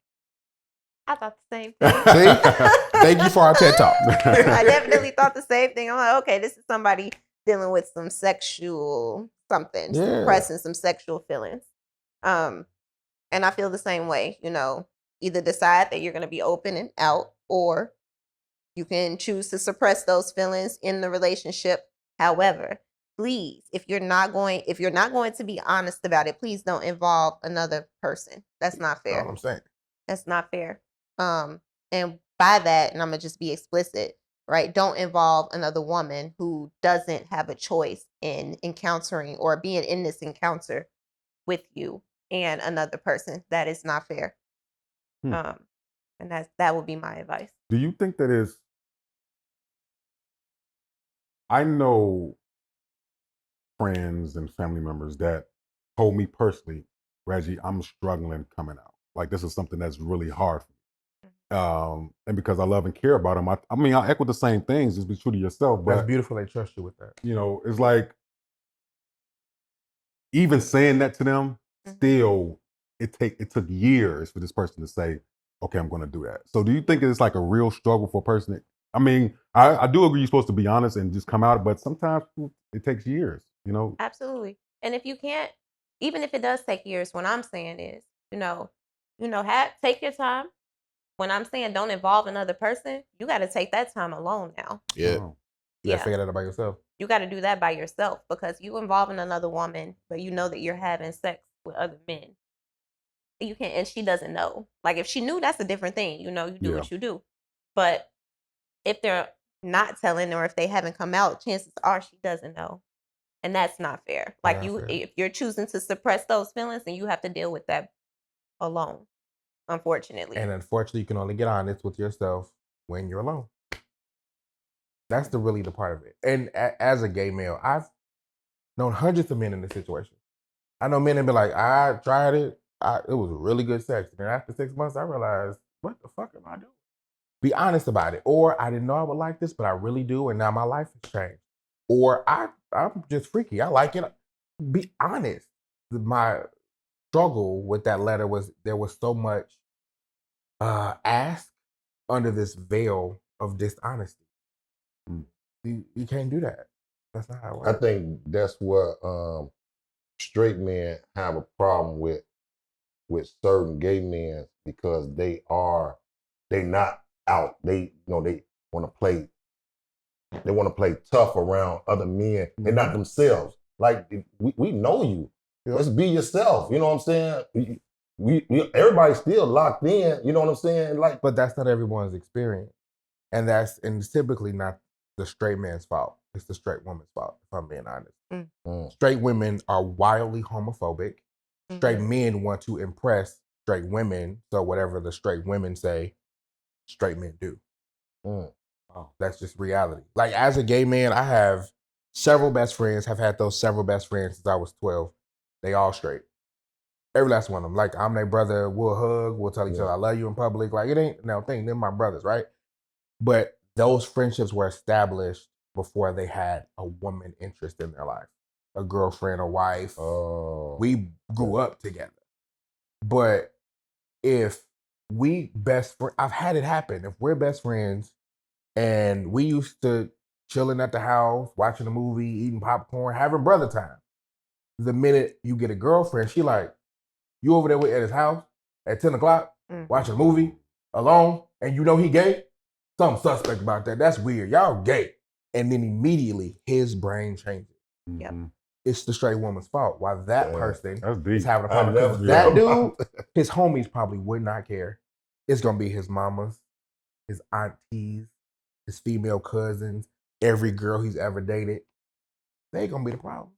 I thought the same thing. See? Thank you for our TED Talk. I definitely thought the same thing. I'm like, okay, this is somebody dealing with some sexual something, suppressing some sexual feelings. And I feel the same way, you know, either decide that you're going to be open and out, or you can choose to suppress those feelings in the relationship. However, please, if you're not going to be honest about it, please don't involve another person. That's not fair. That's all I'm saying. That's not fair. And by that, and I'm gonna just be explicit, right? Don't involve another woman who doesn't have a choice in encountering or being in this encounter with you and another person. That is not fair. And that would be my advice. Do you think that is? I know friends and family members that told me personally, Reggie, I'm struggling coming out. Like, this is something that's really hard for me. And because I love and care about them, I mean, I echo the same things. Just be true to yourself. But that's beautiful. They trust you with that. You know, it's like even saying that to them, still, it took years for this person to say, okay, I'm going to do that. So do you think it's like a real struggle for a person that, I mean, I do agree you're supposed to be honest and just come out, but sometimes it takes years, you know? Absolutely. And if you can't, even if it does take years, what I'm saying is, take your time. When I'm saying don't involve another person, you got to take that time alone now. Yeah. You got to figure that out by yourself. You got to do that by yourself, because you involving another woman, but you know that you're having sex with other men. You can't, and she doesn't know. Like, if she knew, that's a different thing. You know, you do what you do. But if they're not telling, or if they haven't come out, chances are she doesn't know. And that's not fair. Like, if you're choosing to suppress those feelings, then you have to deal with that alone, unfortunately. And unfortunately, you can only get honest with yourself when you're alone. That's really the part of it. And as a gay male, I've known hundreds of men in this situation. I know men that be like, I tried it. It was really good sex. And after 6 months, I realized, what the fuck am I doing? Be honest about it. Or I didn't know I would like this, but I really do. And now my life has changed. Or I'm just freaky. I like it. Be honest. My struggle with that letter was there was so much ask under this veil of dishonesty. You can't do that. That's not how it works. I think that's what straight men have a problem with certain gay men, because they not out. They want to play. They want to play tough around other men. They're not themselves. Like, we know you. Let's be yourself. You know what I'm saying? We everybody's still locked in. You know what I'm saying? Like, but that's not everyone's experience, and it's typically not the straight man's fault. It's the straight woman's fault, if I'm being honest. Straight women are wildly homophobic. Straight men want to impress straight women, so whatever the straight women say, straight men do. That's just reality. Like, as a gay man, I have several best friends, have had those several best friends since I was 12. They all straight. Every last one of them. Like, I'm their brother. We'll hug. We'll tell each other I love you in public. Like, it ain't no thing. They're my brothers, right? But those friendships were established before they had a woman interest in their life. A girlfriend, a wife. We grew up together. But if I've had it happen. If we're best friends and we used to chilling at the house, watching a movie, eating popcorn, having brother time. The minute you get a girlfriend, she like, you over there at his house at 10 o'clock, watching a movie alone, and you know he gay? Something suspect about that. That's weird. Y'all gay. And then immediately his brain changes. Yep. it's the straight woman's fault. Why that person That's deep. is having a I problem. never- 'Cause that yeah. dude, his homies probably would not care. It's gonna be his mamas, his aunties, his female cousins, every girl he's ever dated. They gonna be the problem.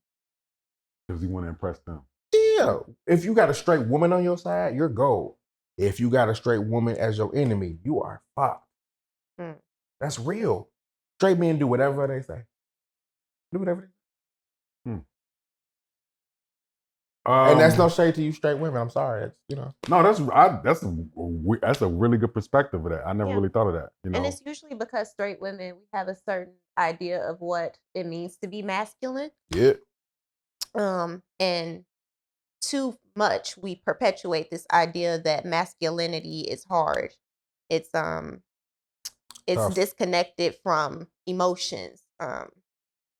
Because he want to impress them. Yeah. If you got a straight woman on your side, you're gold. If you got a straight woman as your enemy, you are fucked. Mm. That's real. Straight men do whatever they say. Do whatever they say. And that's no shade to you straight women. I'm sorry. It's, you know. No, that's a really good perspective of that. I never really thought of that. You know, And it's usually because straight women, we have a certain idea of what it means to be masculine. Yeah. And too much we perpetuate this idea that masculinity is hard. It's Tough. disconnected from emotions.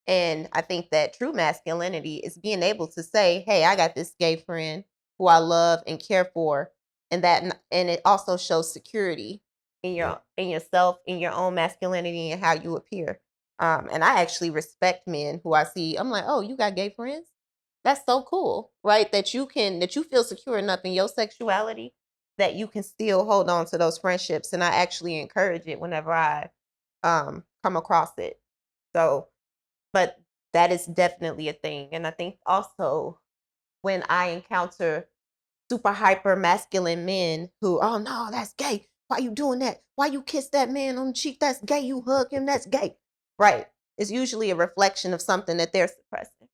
And I think that true masculinity is being able to say, hey, I got this gay friend who I love and care for. And it also shows security in yourself, in your own masculinity and how you appear. And I actually respect men who I see, I'm like, oh, you got gay friends? That's so cool, right? That you feel secure enough in your sexuality that you can still hold on to those friendships. And I actually encourage it whenever I come across it. So, but that is definitely a thing. And I think also when I encounter super hyper masculine men who, oh no, that's gay. Why you doing that? Why you kiss that man on the cheek? That's gay. You hug him. That's gay. Right. It's usually a reflection of something that they're suppressing.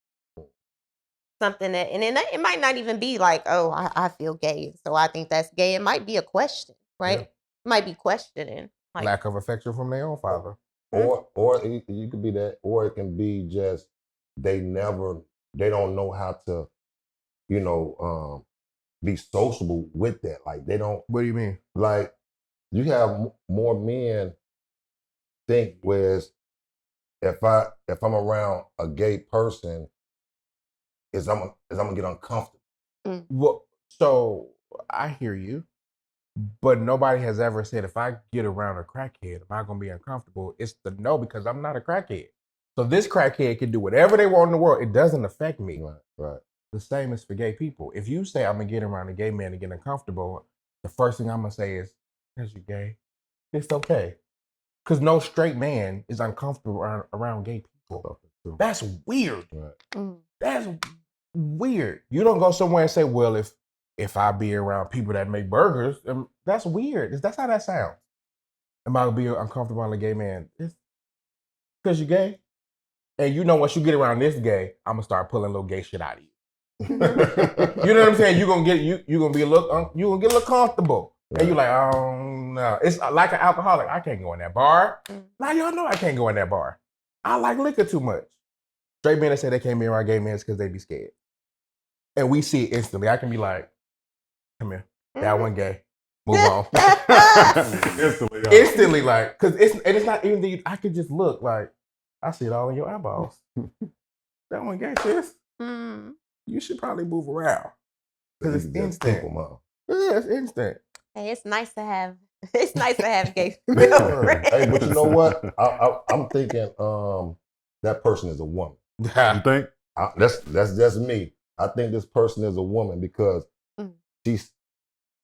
Something that, and it might not even be like, oh, I feel gay, so I think that's gay. It might be a question, right? Yeah. It might be questioning. Like, Lack of affection from their own father. Or you could be that, or it can be just they don't know how to, be sociable with that. Like they don't. What do you mean? Like you have more men think, whereas if I'm around a gay person, is I'm gonna get uncomfortable. Well, so I hear you, but nobody has ever said if I get around a crackhead, am I gonna be uncomfortable? It's the no, because I'm not a crackhead. So this crackhead can do whatever they want in the world. It doesn't affect me. Right. The same is for gay people. If you say I'm gonna get around a gay man and get uncomfortable, the first thing I'm gonna say is, "Because you're gay, it's okay." Because no straight man is uncomfortable around gay people. That's weird. Right. That's weird. You don't go somewhere and say, "Well, if I be around people that make burgers," that's weird. That's how that sounds. Am I gonna be uncomfortable around a gay man? It's because you're gay, and once you get around this gay, I'm gonna start pulling little gay shit out of you. You know what I'm saying? You're gonna get a little comfortable, and you're like, oh no. It's like an alcoholic. I can't go in that bar. Now y'all know I can't go in that bar. I like liquor too much. Straight men that say they can't be around gay men because they be scared, and we see it instantly. I can be like, come here, that one gay. Move on. Instantly, like, because it's not even I could just look like I see it all in your eyeballs. That one gay, sis. You should probably move around because it's instant. Yeah, it's instant. Hey, it's nice to have gay female friends. Hey, but you know what? I'm thinking that person is a woman. You think? That's just me. I think this person is a woman because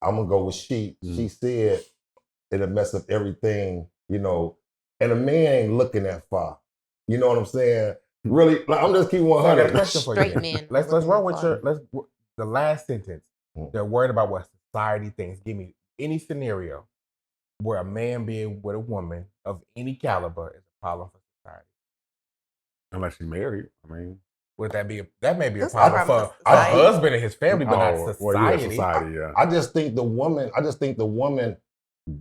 I'm gonna go with she. She said it'll mess up everything, and a man ain't looking that far. You know what I'm saying? Really, like, I'm just keeping 100. I got a question for Straight you. men. Let's run with the last sentence. They're worried about what society thinks. Give me any scenario where a man being with a woman of any caliber is a problem for society. Unless she's married. I mean, Would that may be a That's problem not for a a society. husband and his family, but not society. Well, yeah, society, yeah. I just think the woman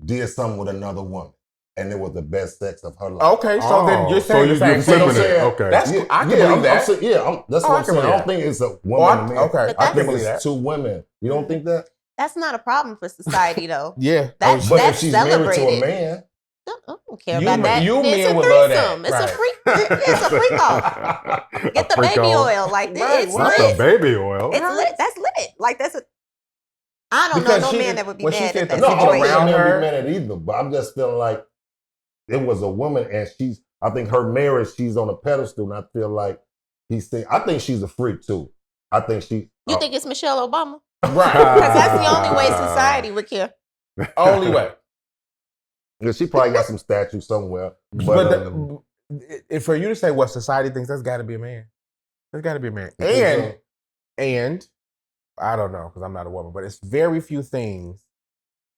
did something with another woman, and it was the best sex of her life. Okay, so then you're saying the same flipping thing. it. Okay. That's Yeah, I can believe that. That's what I'm saying. I don't think it's a woman and a man. Okay, I I can think believe it's that. two women. You don't think that? That's not a problem for society, though. Yeah, That's But if she's married to a celebrated. man, I don't care You about men- that. you It's men a would love that, threesome. It's right. a freak. It's a freak off. Get the Freak baby off. oil. Like this. Right, It's Not lit. the baby oil. It's lit. That's lit. Like that's a. I don't Because know no she man did- that would be when she mad said at that the no, I don't think around a man her- be mad at either. But I'm just feeling like it was a woman, and I think her marriage, she's on a pedestal, and I feel like I think she's a freak too. I think she. You think it's Michelle Obama? Right. Because that's the only way society would care. Only way. Yeah, she probably got some statue somewhere. But for you to say what society thinks, that's got to be a man. There's got to be a man. And I don't know because I'm not a woman, but it's very few things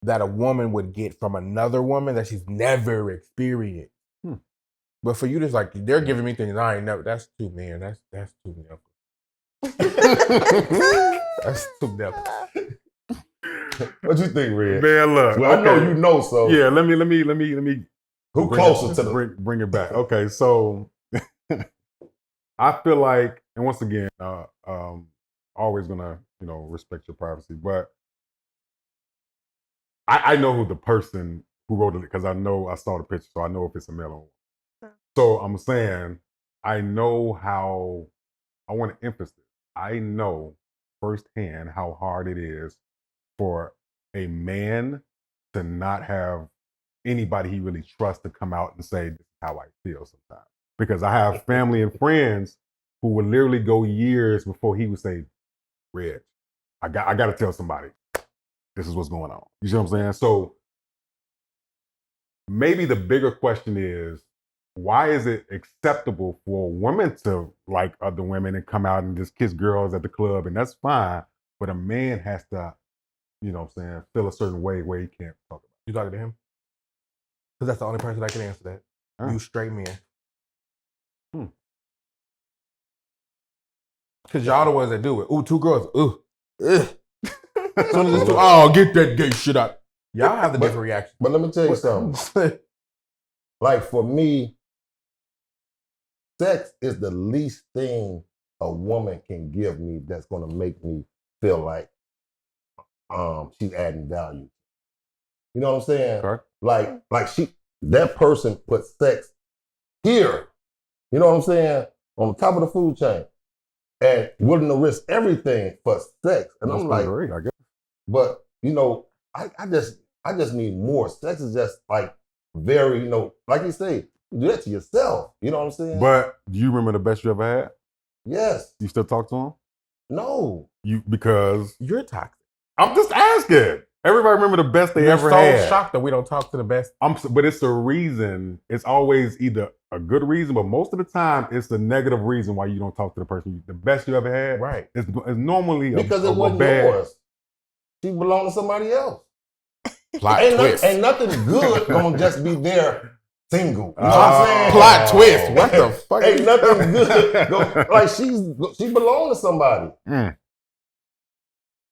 that a woman would get from another woman that she's never experienced. But for you to like, they're giving me things I ain't never. That's too man. That's too man. That's too devil. What you think, Red? Man, look. Well, I know you know, so Yeah, let me. Who closer to the bring it back? Okay, so I feel like, and once again, always gonna respect your privacy, but I know who the person who wrote it because I saw the picture, so I know if it's a male or woman. So I'm saying I know how. I want to emphasize. I know firsthand how hard it is for a man to not have anybody he really trusts to come out and say, this is how I feel sometimes. Because I have family and friends who would literally go years before he would say, Reg, I got to tell somebody, this is what's going on. You see what I'm saying? So maybe the bigger question is, why is it acceptable for a woman to like other women and come out and just kiss girls at the club? And that's fine. But a man has to, feel a certain way where he can't talk about it. You talking to him? Because that's the only person that can answer that. You straight men. Because y'all the ones that do it. Ooh, two girls. Ooh. Oh, get that gay shit out. Y'all have the different reaction. But let me tell you something. Like for me, sex is the least thing a woman can give me that's going to make me feel like she's adding value. You know what I'm saying? Okay. Like that person put sex here. You know what I'm saying? On the top of the food chain. And willing to risk everything for sex. And I'm like, great, I guess. But I just need more. Sex is just like very, like you say, you do that to yourself. You know what I'm saying? But do you remember the best you ever had? Yes. You still talk to him? No. Because you're toxic. I'm just asking. Everybody remember the best they ever had. I'm so shocked that we don't talk to the best. But it's a reason. It's always either a good reason, but most of the time it's the negative reason why you don't talk to the person. The best you ever had, right? It's normally because it wasn't yours. She belonged to somebody else. Ain't nothing good gonna just be there single. You know what I'm saying? Plot twist. What the fuck? Ain't nothing good. Like she belonged to somebody.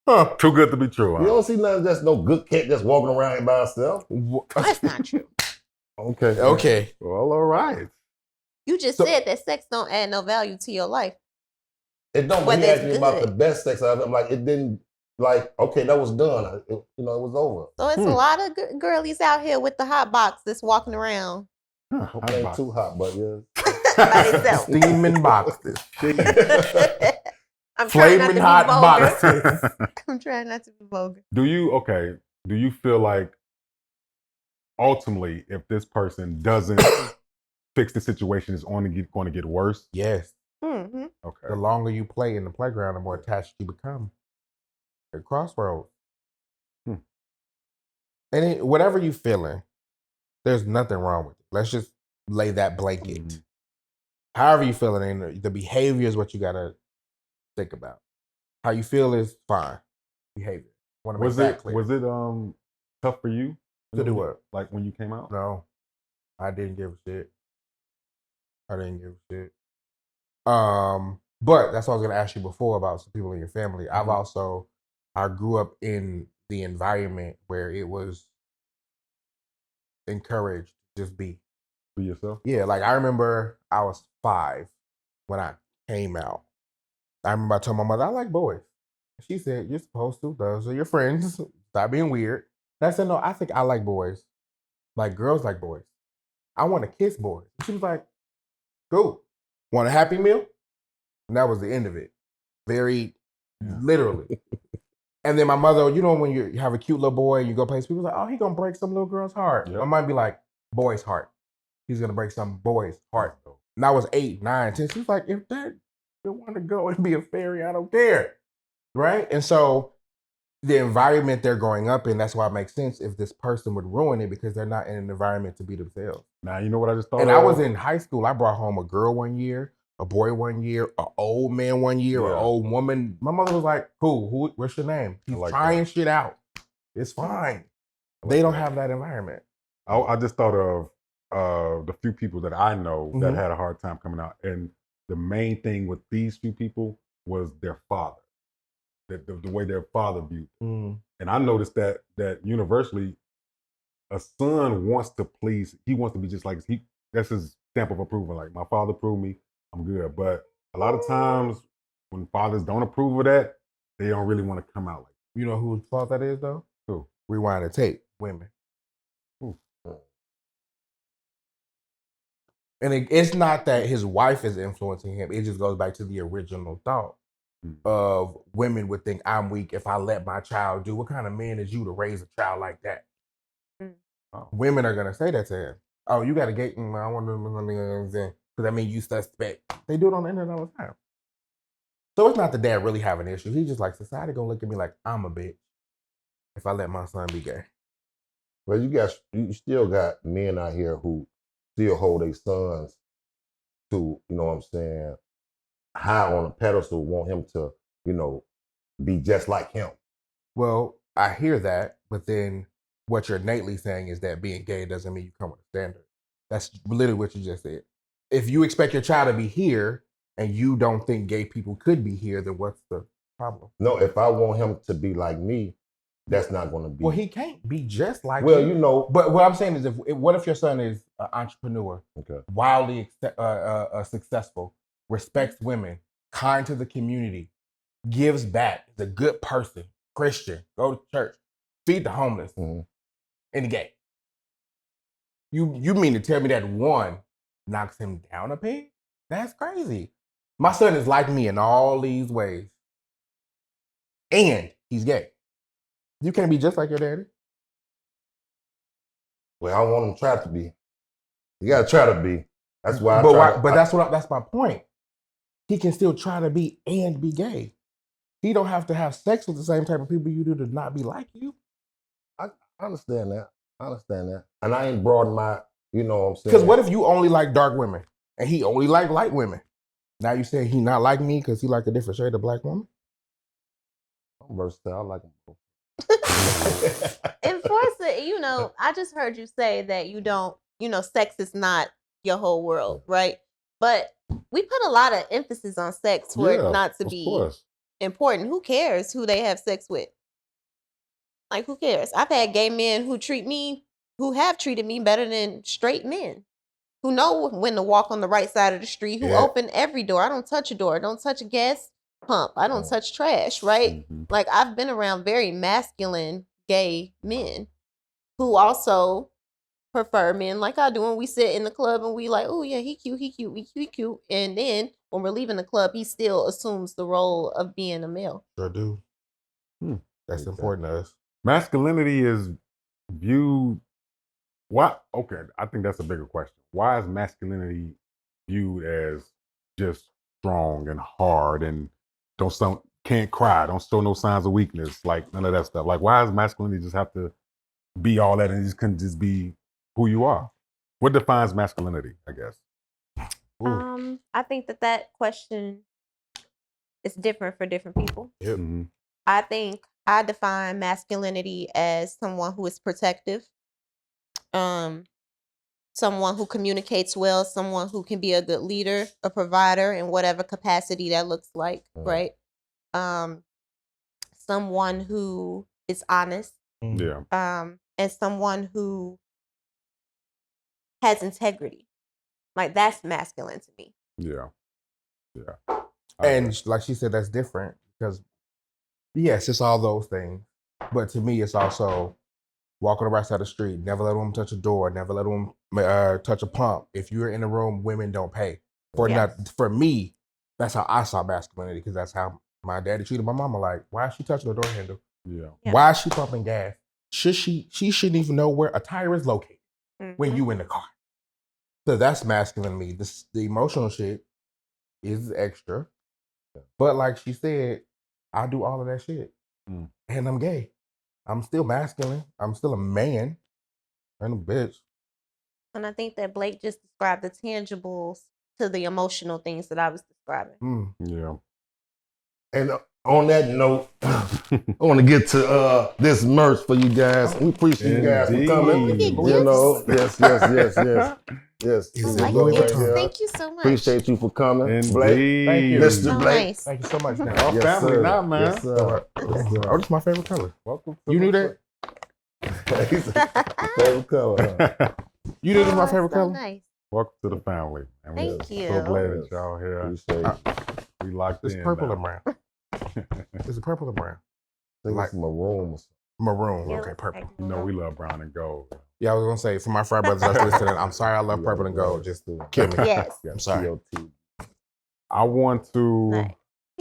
Huh. Too good to be true. Huh? You don't see nothing just no good cat just walking around by herself. That's not true. Okay. Well, all right. You just said that sex don't add no value to your life. It don't. But he asked me about the best sex I've ever. Like it didn't. Like okay, that was done. It was over. So it's a lot of girlies out here with the hot box that's walking around. Hope it ain't too hot, but yeah. By itself. Steaming boxes. I'm trying not to Flaming be hot vulgar. boxes. I'm trying not to be vulgar. Do you feel like ultimately if this person doesn't fix the situation, it's only going to get worse? Yes. Mm-hmm. Okay. The longer you play in the playground, the more attached you become. At crossroads. And whatever you feeling, there's nothing wrong with it. Let's just lay that blanket. However you feeling, and the behavior is what you gotta think about. How you feel is fine. Behavior. Want to make that clear. Was it tough for you to do what? Like when you came out? No, I didn't give a shit. But that's what I was gonna ask you before about some people in your family. I grew up in the environment where it was encouraged to just be yourself. Yeah, like I remember I was 5 when I came out. I remember I told my mother I like boys. She said you're supposed to. Those are your friends. Stop being weird. And I said no. I think I like boys. Like girls like boys. I want to kiss boys. And she was like, cool. Want a Happy Meal? And that was the end of it. Very literally. And then my mother, when you have a cute little boy and you go play, people like, oh, he gonna break some little girl's heart. Yep. I might be like, boy's heart. He's gonna break some boy's heart. And I was 8, 9, 10. She was like, if that still want to go and be a fairy. I don't care. Right? And so the environment they're growing up in, that's why it makes sense if this person would ruin it because they're not in an environment to be themselves. Now, you know what I just thought And of? I was in high school. I brought home a girl one year, a boy one year, an old man one year, an old woman. My mother was like, cool, what's your name? He's like trying shit out. It's fine. They don't have that environment. I just thought of the few people that I know that had a hard time coming out. And the main thing with these few people was their father. The way their father viewed them. And I noticed that universally, a son wants to please. He wants to be just like that's his stamp of approval. Like, my father approved me, I'm good. But a lot of times when fathers don't approve of that, they don't really want to come out like that. You know whose fault that is, though? Who? Rewind the tape. Women. Ooh. And it's not that his wife is influencing him. It just goes back to the original thought of women would think I'm weak if I let my child do. What kind of man is you to raise a child like that? Women are gonna say that to him. Oh, you got a gate? I want to, because that means you suspect. They do it on the internet all the time. So it's not the dad really have an issue. He's just like, society gonna look at me like I'm a bitch if I let my son be gay. Well, you still got men out here who still hold their sons to, you know what I'm saying, high on a pedestal, want him to, you know, be just like him. Well, I hear that, but then what you're innately saying is that being gay doesn't mean you come with a standard. That's literally what you just said. If you expect your child to be here and you don't think gay people could be here, then what's the problem? No, if I want him to be like me, that's not going to be. Well, he can't be just like well, you. You know. But what I'm saying is, what if your son is an entrepreneur, wildly successful, respects women, kind to the community, gives back, is a good person, Christian, go to church, feed the homeless, and gay. You mean to tell me that one knocks him down a peg? That's crazy. My son is like me in all these ways. And he's gay. You can't be just like your daddy. Well, I want him to try to be. You got to try to be. That's why that's my point. He can still try to be and be gay. He don't have to have sex with the same type of people you do to not be like you. I understand that. And I ain't broadened my, you know what I'm saying? Because what if you only like dark women and he only like light women? Now you say he not like me because he like a different shade of black woman? I'm versatile. I like them both. Enforce it. You know, I just heard you say that you don't, you know, sex is not your whole world, right? But we put a lot of emphasis on sex for it not to be important. Who cares who they have sex with? Like, who cares? I've had gay men who have treated me better than straight men, who know when to walk on the right side of the street, who open every door. I don't touch a door. I don't touch a gas pump. I don't touch trash, right? Like, I've been around very masculine gay men who also prefer men like I do. When we sit in the club and we like, oh yeah, he cute, he cute. And then when we're leaving the club, he still assumes the role of being a male. Sure do. That's important to us. Masculinity is viewed. What? Okay, I think that's a bigger question. Why is masculinity viewed as just strong and hard and can't cry, don't show no signs of weakness, like none of that stuff? Like, why does masculinity just have to be all that and it just couldn't just be who you are? What defines masculinity, I guess? I think that question is different for different people. I think I define masculinity as someone who is protective, someone who communicates well, someone who can be a good leader, a provider in whatever capacity that looks like, right? Someone who is honest, and someone who has integrity. Like, that's masculine to me. And like she said, that's different because yes, it's all those things. But to me, it's also walk on the right side of the street, never let a woman touch a door, never let a woman touch a pump. If you're in a room, women don't pay. For me, that's how I saw masculinity, because that's how my daddy treated my mama. Like, why is she touching the door handle? Why is she pumping gas? She shouldn't even know where a tire is located when you in the car. So that's masculine to me. The emotional shit is extra. But like she said, I do all of that shit. And I'm gay. I'm still masculine. I'm still a man. And a bitch. And I think that Blake just described the tangibles to the emotional things that I was describing. Yeah. And on that note, I want to get to this merch for you guys. We appreciate you guys for coming. Indeed. You know, yes. Is I it like Louis gifts. Vuitton? Thank you so much. Appreciate you for coming, Indeed. Blake. Thank you. Mr. So Blake. nice. Thank you so much, man. Our family sir. now, man. Yes, sir. Oh, this is my favorite color. Welcome to You the knew that? Favorite color. Huh? You knew this is my Oh, favorite so color? Nice. Welcome to the family. And Thank we're you. so glad Yes. that y'all here. Appreciate you. We locked It's in. purple now. or brown. Is it purple or brown? I think it's maroon. Maroon. Yeah, Okay, purple. You know we love brown and gold. Yeah, I was gonna say for my frat brothers that's listening, I'm sorry I love purple and gold. Just kill me. Yes. I'm sorry. TOTB. I want to Nice.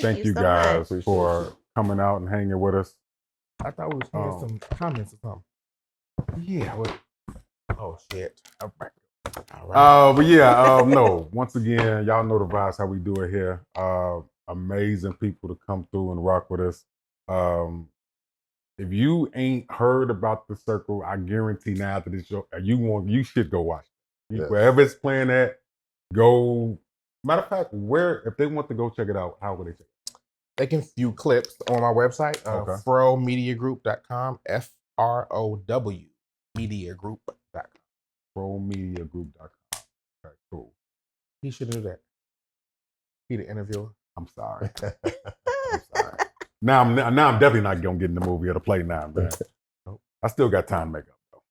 thank you so guys much. for coming out and hanging with us. I thought we was hearing some comments or something. Yeah. Wait. Oh shit. All right. All right. But yeah, no. Once again, y'all know the vibes how we do it here. Amazing people to come through and rock with us. If you ain't heard about the circle, I guarantee now after this show, you should go watch it. Yes. Wherever it's playing at, go. Matter of fact, if they want to go check it out, how would they check it? They can view clips on my website, Okay. fromediagroup.com, FROW mediagroup.com. ProMediaGroup.com. Okay, cool. He should do that. He the interviewer. I'm sorry. I'm sorry. Now I'm definitely not gonna get in the movie or the play now, man. I still got time to make up though.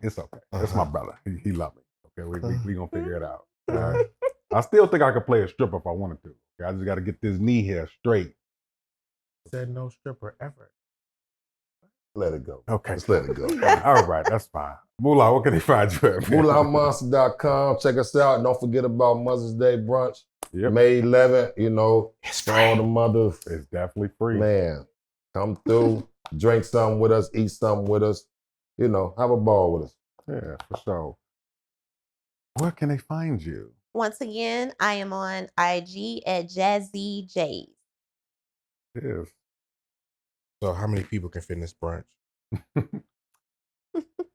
It's okay. It's my brother. He love me. Okay, we gonna figure it out. All right? I still think I could play a stripper if I wanted to. Okay? I just got to get this knee hair straight. Said no stripper ever. Let it go. Okay, Just let it go. All right, that's fine. Moolah, what can they find you at? MoolahMonster.com. Check us out. Don't forget about Mother's Day brunch. Yep. May 11th, you know, It's for all the mothers. It's definitely free. Man, come through, drink something with us, eat something with us. You know, have a ball with us. Yeah, for sure. Where can they find you? Once again, I am on IG at Jazzy J. Yes. So how many people can fit in this brunch?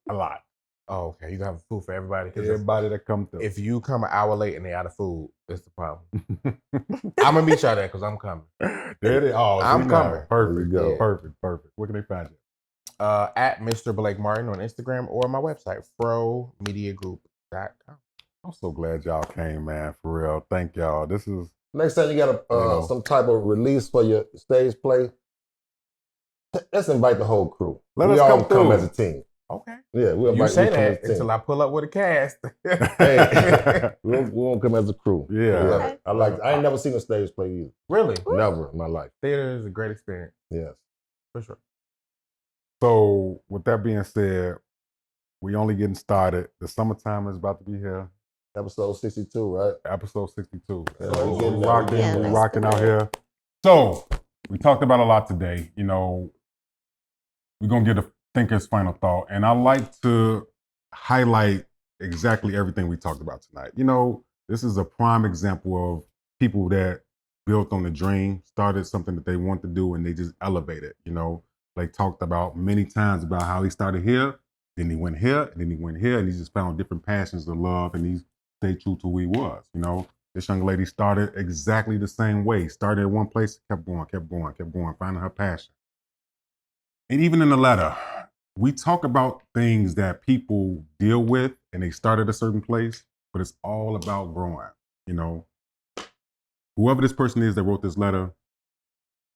A lot. Oh, okay. You got food for everybody. 'Cause Everybody that come through. if you come an hour late and they out of food, that's the problem. I'm gonna meet y'all there because I'm coming. There it is. Oh, I'm see, coming. now. Perfect. There you go. Perfect. Where can they find you? At Mr. Blake Martin on Instagram or my website, fromediagroup.com. I'm so glad y'all came, man. For real. Thank y'all. This is Next time you got some type of release for your stage play, let's invite the whole crew. Let we us all come come through. as a team. Okay. Yeah, we'll You invite say each one as that a team. until I pull up with a cast. Hey, we won't come as a crew. Yeah. Okay. I ain't never seen a stage play either. Really? Never in my life. Theater is a great experience, Yes. for sure. So, with that being said, we only getting started. The summertime is about to be here. Episode 62, right? Episode 62. Yeah, So we getting we're there. rocking, Yeah, we're let's rocking do out it. here. So, we talked about a lot today. You know, we're going to get a thinker's final thought. And I like to highlight exactly everything we talked about tonight. You know, this is a prime example of people that built on the dream, started something that they want to do, and they just elevated. You know, like talked about many times about how he started here, then he went here, and then he went here, and he just found different passions of love, and he stayed true to who he was. You know, this young lady started exactly the same way. Started at one place, kept going, finding her passion. And even in the letter, we talk about things that people deal with and they start at a certain place, but it's all about growing. You know, whoever this person is that wrote this letter,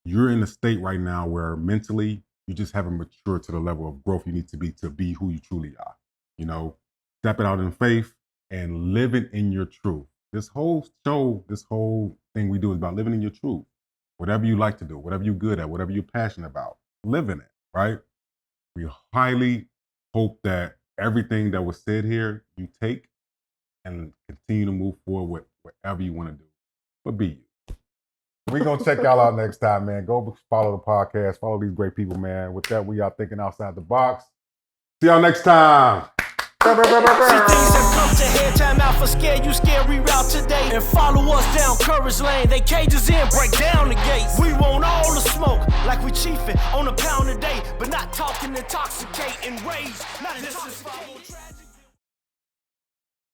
you're in a state right now where mentally you just haven't matured to the level of growth you need to be who you truly are. You know, stepping out in faith and living in your truth. This whole show, this whole thing we do is about living in your truth. Whatever you like to do, whatever you're good at, whatever you're passionate about, live in it, right? We highly hope that everything that was said here, you take and continue to move forward with whatever you want to do. But be you. We're going to check y'all out next time, man. Go follow the podcast. Follow these great people, man. With that, we are thinking outside the box. See y'all next time. See things have come to head, time out mouth are scared, you scared, reroute today. And follow us down Courage Lane. They cages in, break down the gates. We want all the smoke, like we chiefin' on a pound a day. But not talking intoxicating rage. Not this is